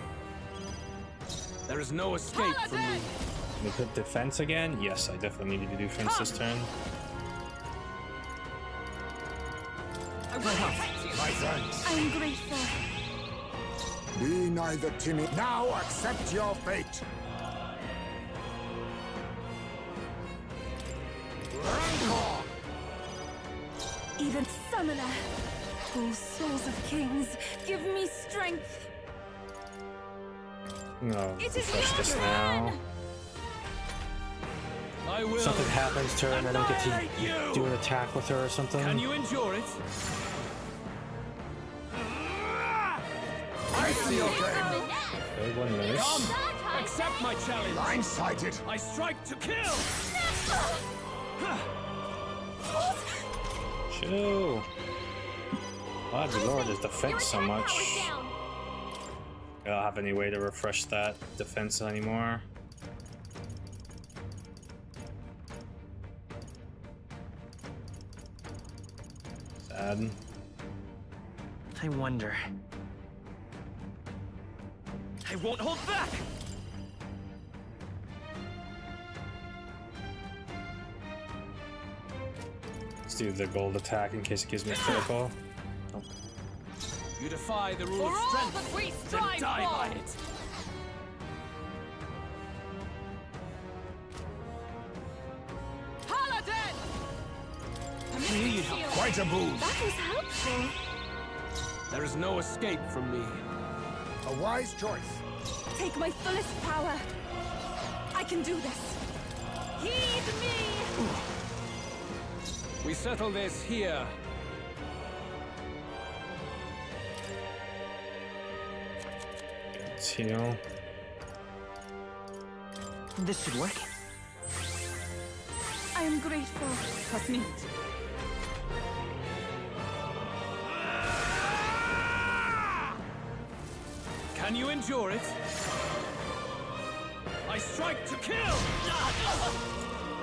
There is no escape from me.
We put defense again? Yes, I definitely need to do defense this turn.
I will protect you.
My thanks.
I'm grateful.
Be neither timid. Now accept your fate. Rancor!
Even summoner. Oh, souls of kings, give me strength.
No,
It is
refresh
your
this
turn.
now.
I will.
Something happens to her and I don't get to
annihilate you.
do an attack with her or something.
Can you endure it?
I see your game.
Okay, one miss.
Come, accept my challenge.
Blindsided.
I strike to kill.
Chill. Why did lower his defense so much? I don't have any way to refresh that defense anymore. Sad.
I wonder. I won't hold back!
Let's do the gold attack in case it gives me a critical. Oh.
You defy the rule
For
of
all
strength,
that we
then
strive
die
for.
by it.
Paladin!
Knew you'd help.
Quite a boon.
That was helpful.
There is no escape from me.
A wise choice.
Take my fullest power. I can do this.
Heed me!
We settle this here.
Let's heal.
This should work.
I am grateful.
Trust me.
Can you endure it? I strike to kill!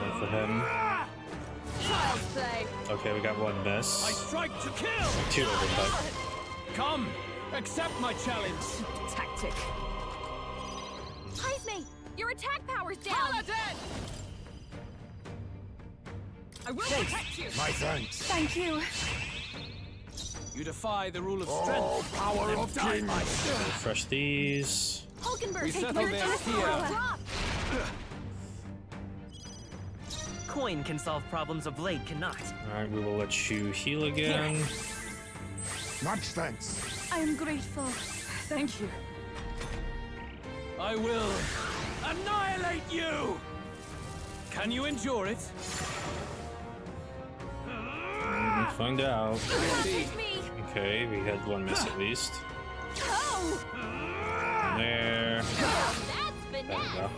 And for him.
Child's play.
Okay, we got one
I
miss.
strike to kill!
Two of them, but
Come, accept my challenge.
Tactic.
Heisme, your attack power's down.
Paladin! I will protect you.
My thanks.
Thank you.
You defy the rule of
Oh,
strength.
power
then
of
die
kings.
by it.
refresh these.
Hulkenberg, Hulkenberg,
We
take
settle
your
this here.
power.
Coin can solve problems a blade cannot.
Alright, we will let you heal again.
Much thanks.
I am grateful. Thank you.
I will annihilate you! Can you endure it?
We'll find out.
See.
Okay, we had one miss at least.
Oh!
There.
That's
There we
finesse.
go.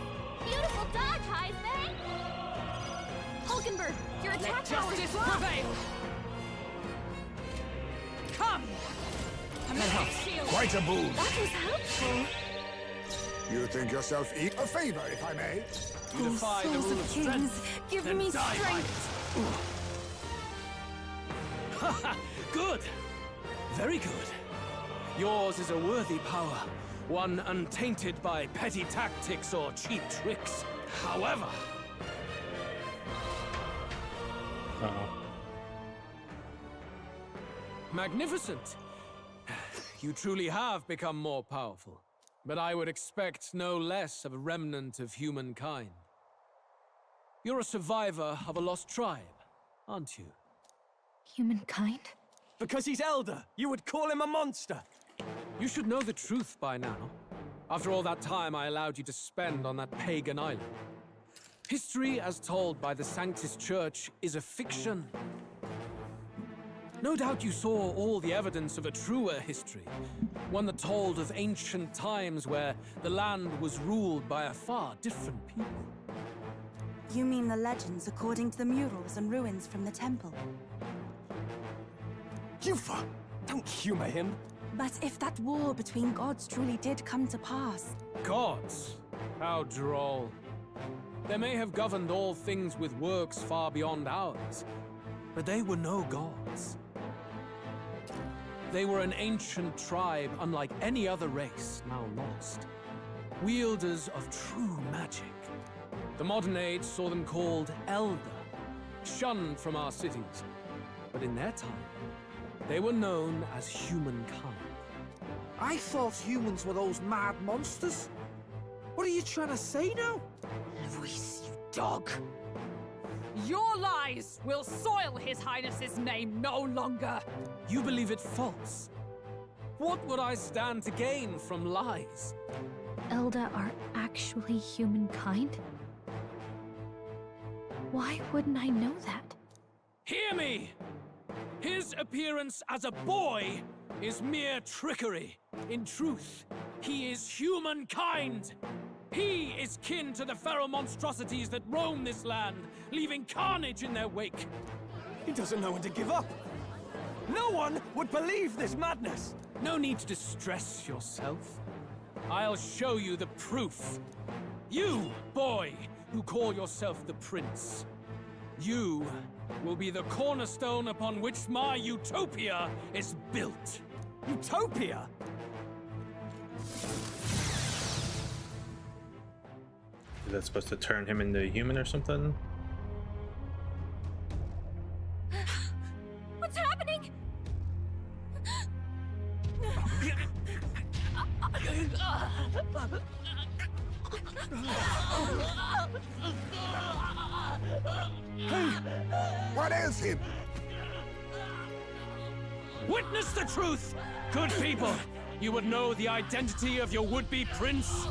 Beautiful dodge, Heisman. Hulkenberg, your attack
Let
power is
justice
wrong.
prevail. Come.
Quite a boon.
That was helpful.
You think yourself a favor, if I may?
You defy the
souls
rule
of
of
kings,
strength.
give
then
me
die by
strength.
it. Good. Very good. Yours is a worthy power, one untainted by petty tactics or cheap tricks. However,
Uh-oh.
magnificent. You truly have become more powerful. But I would expect no less of a remnant of humankind. You're a survivor of a lost tribe, aren't you?
Humankind?
Because he's elder, you would call him a monster.
You should know the truth by now. After all that time I allowed you to spend on that pagan island. History as told by the Sanctus Church is a fiction. No doubt you saw all the evidence of a truer history. One that told of ancient times where the land was ruled by a far different people.
You mean the legends according to the murals and ruins from the temple?
Yufa, don't humor him.
But if that war between gods truly did come to pass...
Gods? How droll. They may have governed all things with works far beyond ours, but they were no gods. They were an ancient tribe unlike any other race, now lost. Wielders of true magic. The modern age saw them called Elder, shunned from our cities. But in their time, they were known as humankind.
I thought humans were those mad monsters. What are you trying to say now?
Luis, you dog. Your lies will soil His Highness's name no longer.
You believe it false? What would I stand to gain from lies?
Elda are actually humankind? Why wouldn't I know that?
Hear me! His appearance as a boy is mere trickery. In truth, he is humankind. He is kin to the feral monstrosities that roam this land, leaving carnage in their wake.
He doesn't know when to give up. No one would believe this madness.
No need to distress yourself. I'll show you the proof. You, boy, who call yourself the Prince. You will be the cornerstone upon which my utopia is built.
Utopia?
Is that supposed to turn him into a human or something?
What's happening?
What is him?
Witness the truth! Good people, you would know the identity of your would-be prince.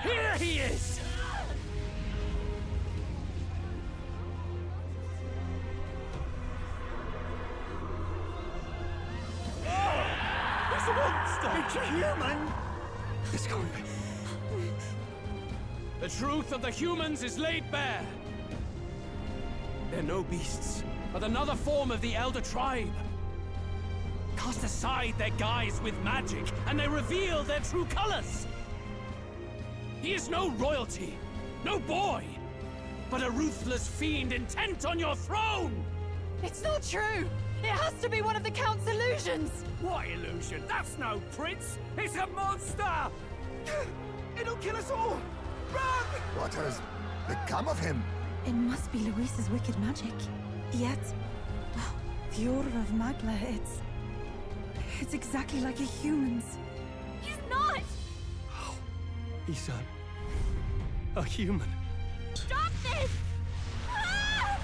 Here he is!
He's a monster! It's a human! This can't be.
The truth of the humans is laid bare. They're no beasts, but another form of the Elder Tribe. Cast aside their guise with magic, and they reveal their true colors. He is no royalty, no boy, but a ruthless fiend intent on your throne!
It's not true! It has to be one of the Count's illusions!
What illusion? That's no prince! It's a monster! It'll kill us all! Run!
What has become of him?
It must be Luis's wicked magic. Yet, the Order of Magla, it's exactly like a human's.
He's not!
He's a human.
Stop this! Ah!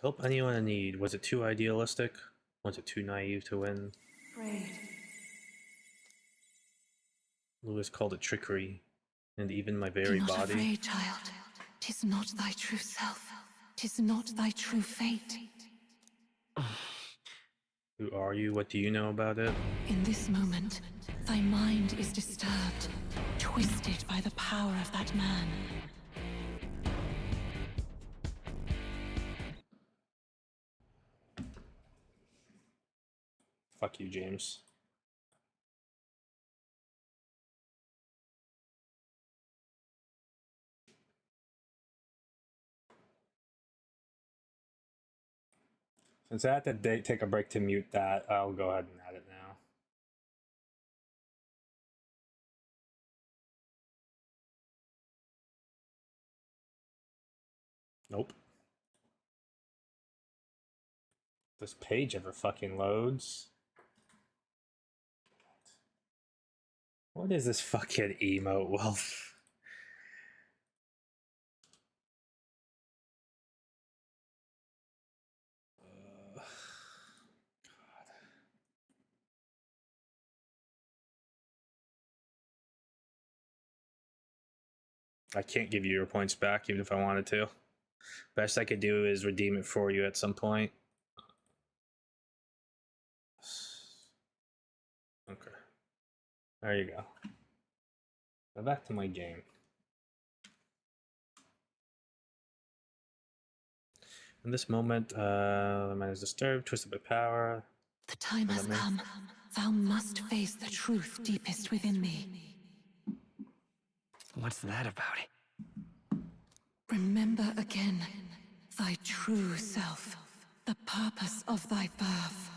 Help anyone in need. Was it too idealistic? Was it too naive to win?
Afraid.
Lewis called it trickery, and even my very
Be not
body.
afraid, child. 'Tis not thy true self. 'Tis not thy true fate.
Who are you? What do you know about it?
In this moment, thy mind is disturbed, twisted by the power of that man.
Fuck you, James. Since I had to take a break to mute that, I'll go ahead and add it now. Nope. This page ever fucking loads. What is this fucking emote, Wolf? I can't give you your points back even if I wanted to. Best I could do is redeem it for you at some point. Okay. There you go. Go back to my game. In this moment, the man is disturbed, twisted by power.
The time has come. Thou must face the truth deepest within thee.
What's that about?
Remember again thy true self, the purpose of thy birth.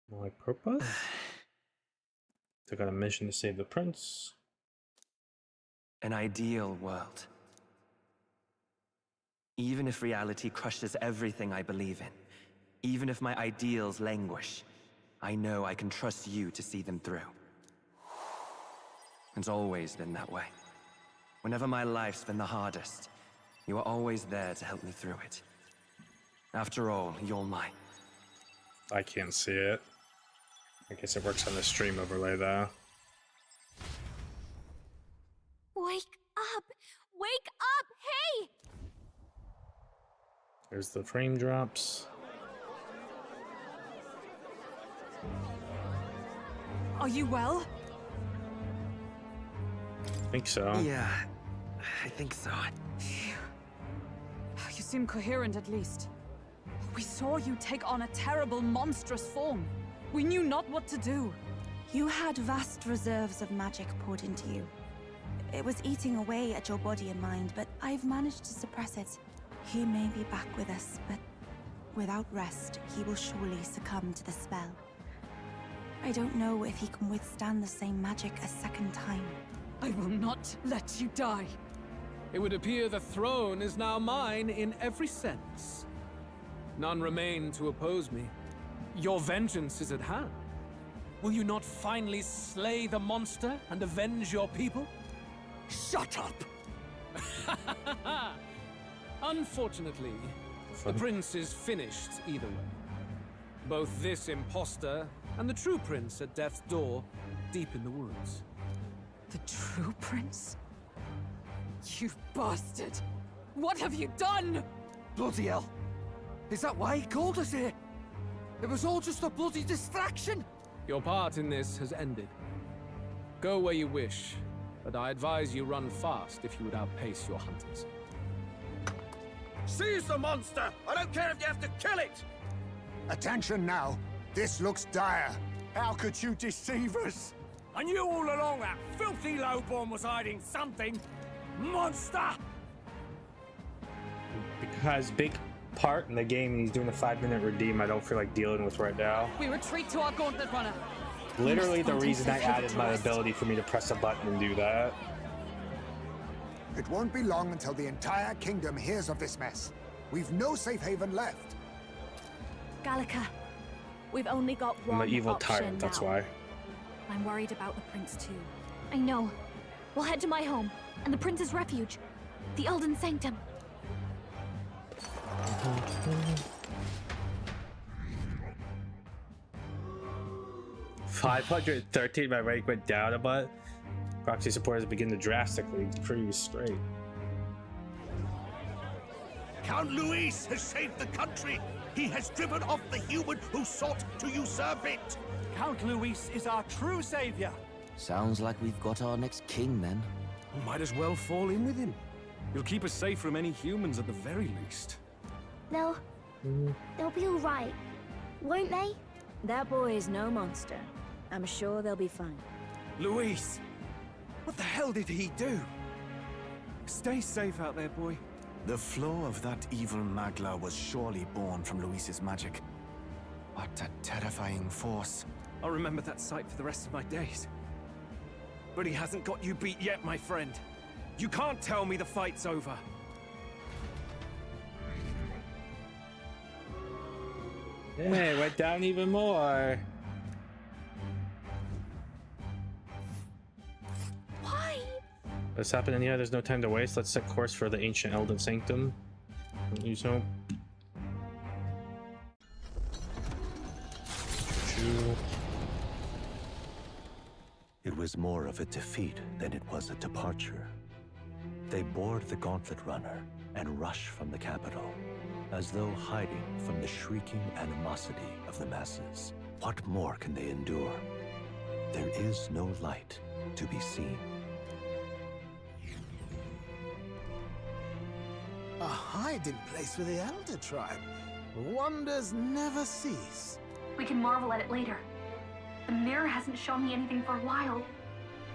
My purpose? Took on a mission to save the prince.
An ideal world. Even if reality crushes everything I believe in, even if my ideals languish, I know I can trust you to see them through. It's always been that way. Whenever my life's been the hardest, you are always there to help me through it. After all, you're mine.
I can't see it. I guess it works on the stream overlay though.
Wake up! Wake up! Hey!
There's the frame drops.
Are you well?
I think so.
Yeah, I think so.
You seem coherent at least. We saw you take on a terrible, monstrous form. We knew not what to do.
You had vast reserves of magic poured into you. It was eating away at your body and mind, but I've managed to suppress it. He may be back with us, but without rest, he will surely succumb to the spell. I don't know if he can withstand the same magic a second time.
I will not let you die.
It would appear the throne is now mine in every sense. None remain to oppose me. Your vengeance is at hand. Will you not finally slay the monster and avenge your people?
Shut up!
Unfortunately, the prince is finished either way. Both this imposter and the true prince at death's door, deep in the woods.
The true prince? You bastard! What have you done?
Bloody hell! Is that why he called us here? It was all just a bloody distraction!
Your part in this has ended. Go where you wish, but I advise you run fast if you would outpace your hunters.
Seize the monster! I don't care if you have to kill it!
Attention now. This looks dire. How could you deceive us?
I knew all along that filthy lowborn was hiding something! Monster!
Because big part in the game and he's doing a 5-minute redeem I don't feel like dealing with right now.
We retreat to our gauntlet runner.
Literally the reason I added my ability for me to press a button and do that.
It won't be long until the entire kingdom hears of this mess. We've no safe haven left.
Gallica, we've only got one
I'm an evil
option
tyrant, that's
now.
why.
I'm worried about the prince too.
I know. We'll head to my home and the prince's refuge, the Elden Sanctum.
513, my rank went down a bit. Proxy supporters begin to drastically decrease. Great.
Count Luis has saved the country. He has driven off the human who sought to usurp it.
Count Luis is our true savior.
Sounds like we've got our next king then.
Might as well fall in with him. He'll keep us safe from any humans at the very least.
They'll be all right, won't they?
That boy is no monster. I'm sure they'll be fine.
Luis! What the hell did he do? Stay safe out there, boy.
The flow of that evil Magla was surely born from Luis's magic. What a terrifying force.
I'll remember that sight for the rest of my days. But he hasn't got you beat yet, my friend. You can't tell me the fight's over.
Hey, went down even more.
Why?
What's happening here? There's no time to waste. Let's set course for the ancient Elden Sanctum. Use hope.
It was more of a defeat than it was a departure. They board the Gauntlet Runner and rush from the capital, as though hiding from the shrieking animosity of the masses. What more can they endure? There is no light to be seen.
A hiding place for the Elder Tribe. Wonders never cease.
We can marvel at it later. The mirror hasn't shown me anything for a while.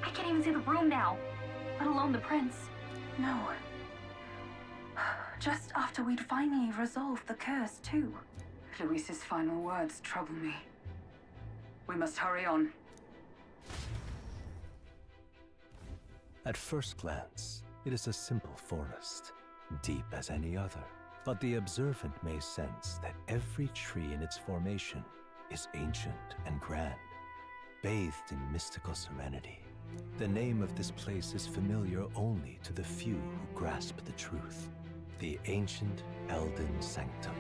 I can't even see the room now, let alone the prince.
No. Just after we'd finally resolved the curse, too.
Luis's final words trouble me. We must hurry on.
At first glance, it is a simple forest, deep as any other. But the observant may sense that every tree in its formation is ancient and grand, bathed in mystical serenity. The name of this place is familiar only to the few who grasp the truth. The ancient Elden Sanctum.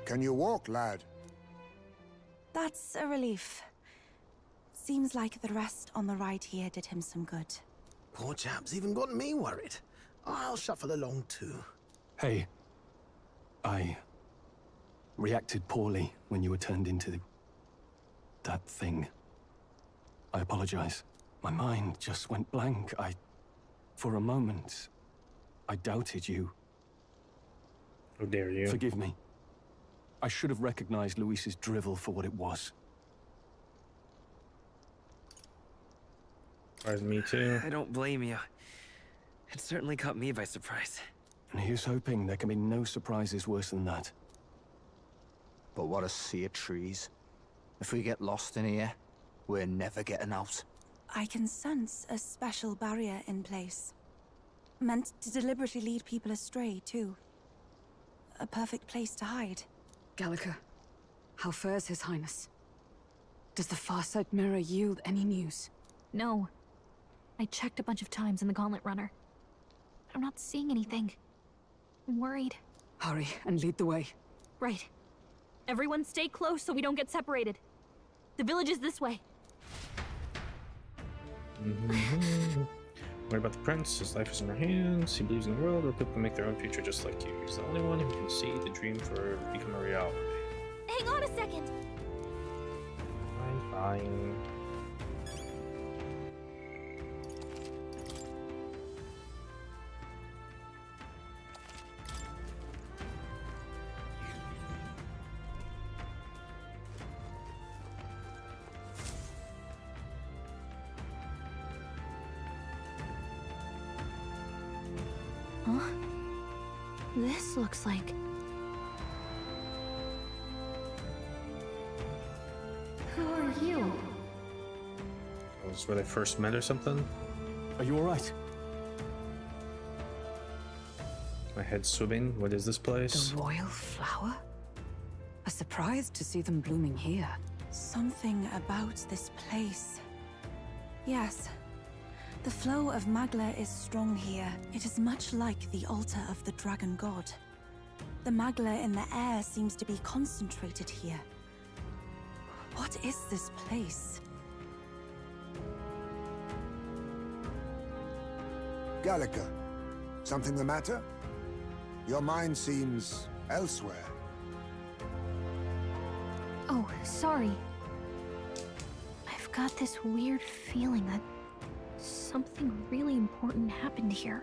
Can you walk, lad?
That's a relief. Seems like the rest on the ride here did him some good.
Poor chap's even got me worried. I'll shuffle along too.
Hey, I reacted poorly when you were turned into that thing. I apologize. My mind just went blank. For a moment, I doubted you.
How dare you?
Forgive me. I should have recognized Luis's drivel for what it was.
Me too.
I don't blame you. It certainly caught me by surprise.
And here's hoping there can be no surprises worse than that.
But what a sea of trees. If we get lost in here, we're never getting out.
I can sense a special barrier in place. Meant to deliberately lead people astray, too. A perfect place to hide.
Gallica, how fares His Highness? Does the Farsight Mirror yield any news?
No. I checked a bunch of times in the Gauntlet Runner. I'm not seeing anything. I'm worried.
Hurry and lead the way.
Right. Everyone stay close so we don't get separated. The village is this way.
Worry about the prince. His life is in our hands. He believes in the world where people can make their own future just like you. He's the only one who can see the dream for become a reality.
Hang on a second.
Fine.
Huh? This looks like... Who are you?
That's where they first met or something?
Are you alright?
My head's swimming. What is this place?
The royal flower? A surprise to see them blooming here.
Something about this place. Yes. The flow of Magla is strong here. It is much like the altar of the dragon god. The Magla in the air seems to be concentrated here. What is this place?
Gallica, something the matter? Your mind seems elsewhere.
Oh, sorry. I've got this weird feeling that something really important happened here.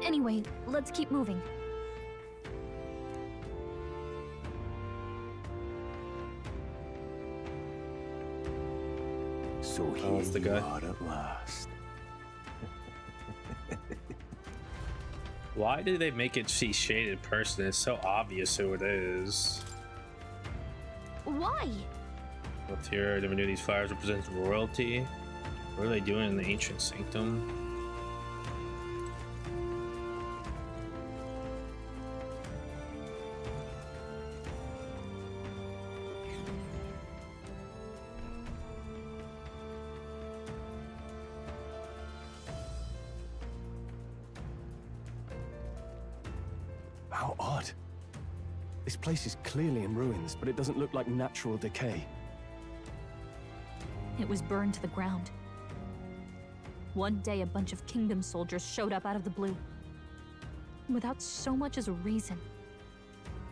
Anyway, let's keep moving.
So
Oh, it's the
here you
guy.
are at last.
Why do they make it see shaded person? It's so obvious who it is.
Why?
What's here? I never knew these flowers represent royalty. What are they doing in the ancient sanctum?
How odd. This place is clearly in ruins, but it doesn't look like natural decay.
It was burned to the ground. One day, a bunch of kingdom soldiers showed up out of the blue. Without so much as a reason.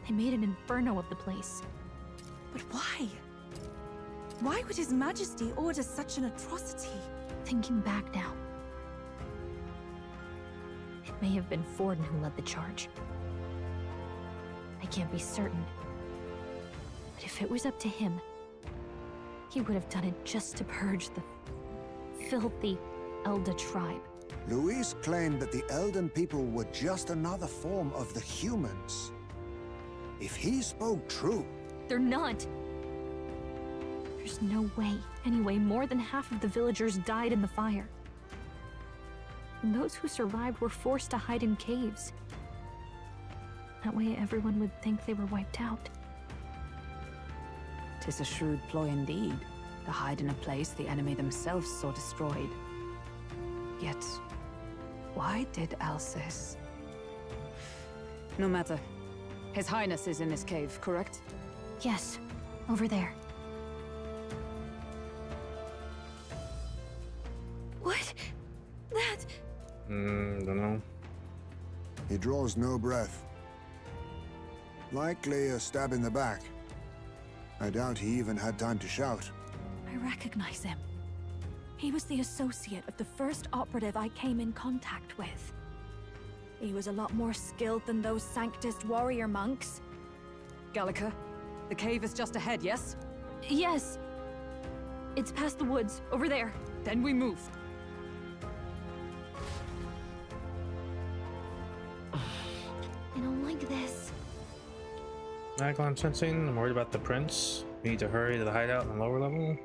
They made an inferno of the place.
But why? Why would His Majesty order such an atrocity?
Thinking back now, it may have been Forden who led the charge. I can't be certain. But if it was up to him, he would have done it just to purge the filthy Elda tribe.
Luis claimed that the Elden people were just another form of the humans. If he spoke true...
They're not. There's no way. Anyway, more than half of the villagers died in the fire. And those who survived were forced to hide in caves. That way everyone would think they were wiped out.
'Tis a shrewd ploy indeed, to hide in a place the enemy themselves saw destroyed. Yet, why did Alcest? No matter. His Highness is in this cave, correct?
Yes, over there.
What? That...
Don't know.
He draws no breath. Likely a stab in the back. I doubt he even had time to shout.
I recognize him. He was the associate of the first operative I came in contact with. He was a lot more skilled than those Sanctist warrior monks.
Gallica, the cave is just ahead, yes?
Yes. It's past the woods, over there.
Then we move.
I don't like this.
Aglon sensing. I'm worried about the prince. We need to hurry to the hideout on the lower level.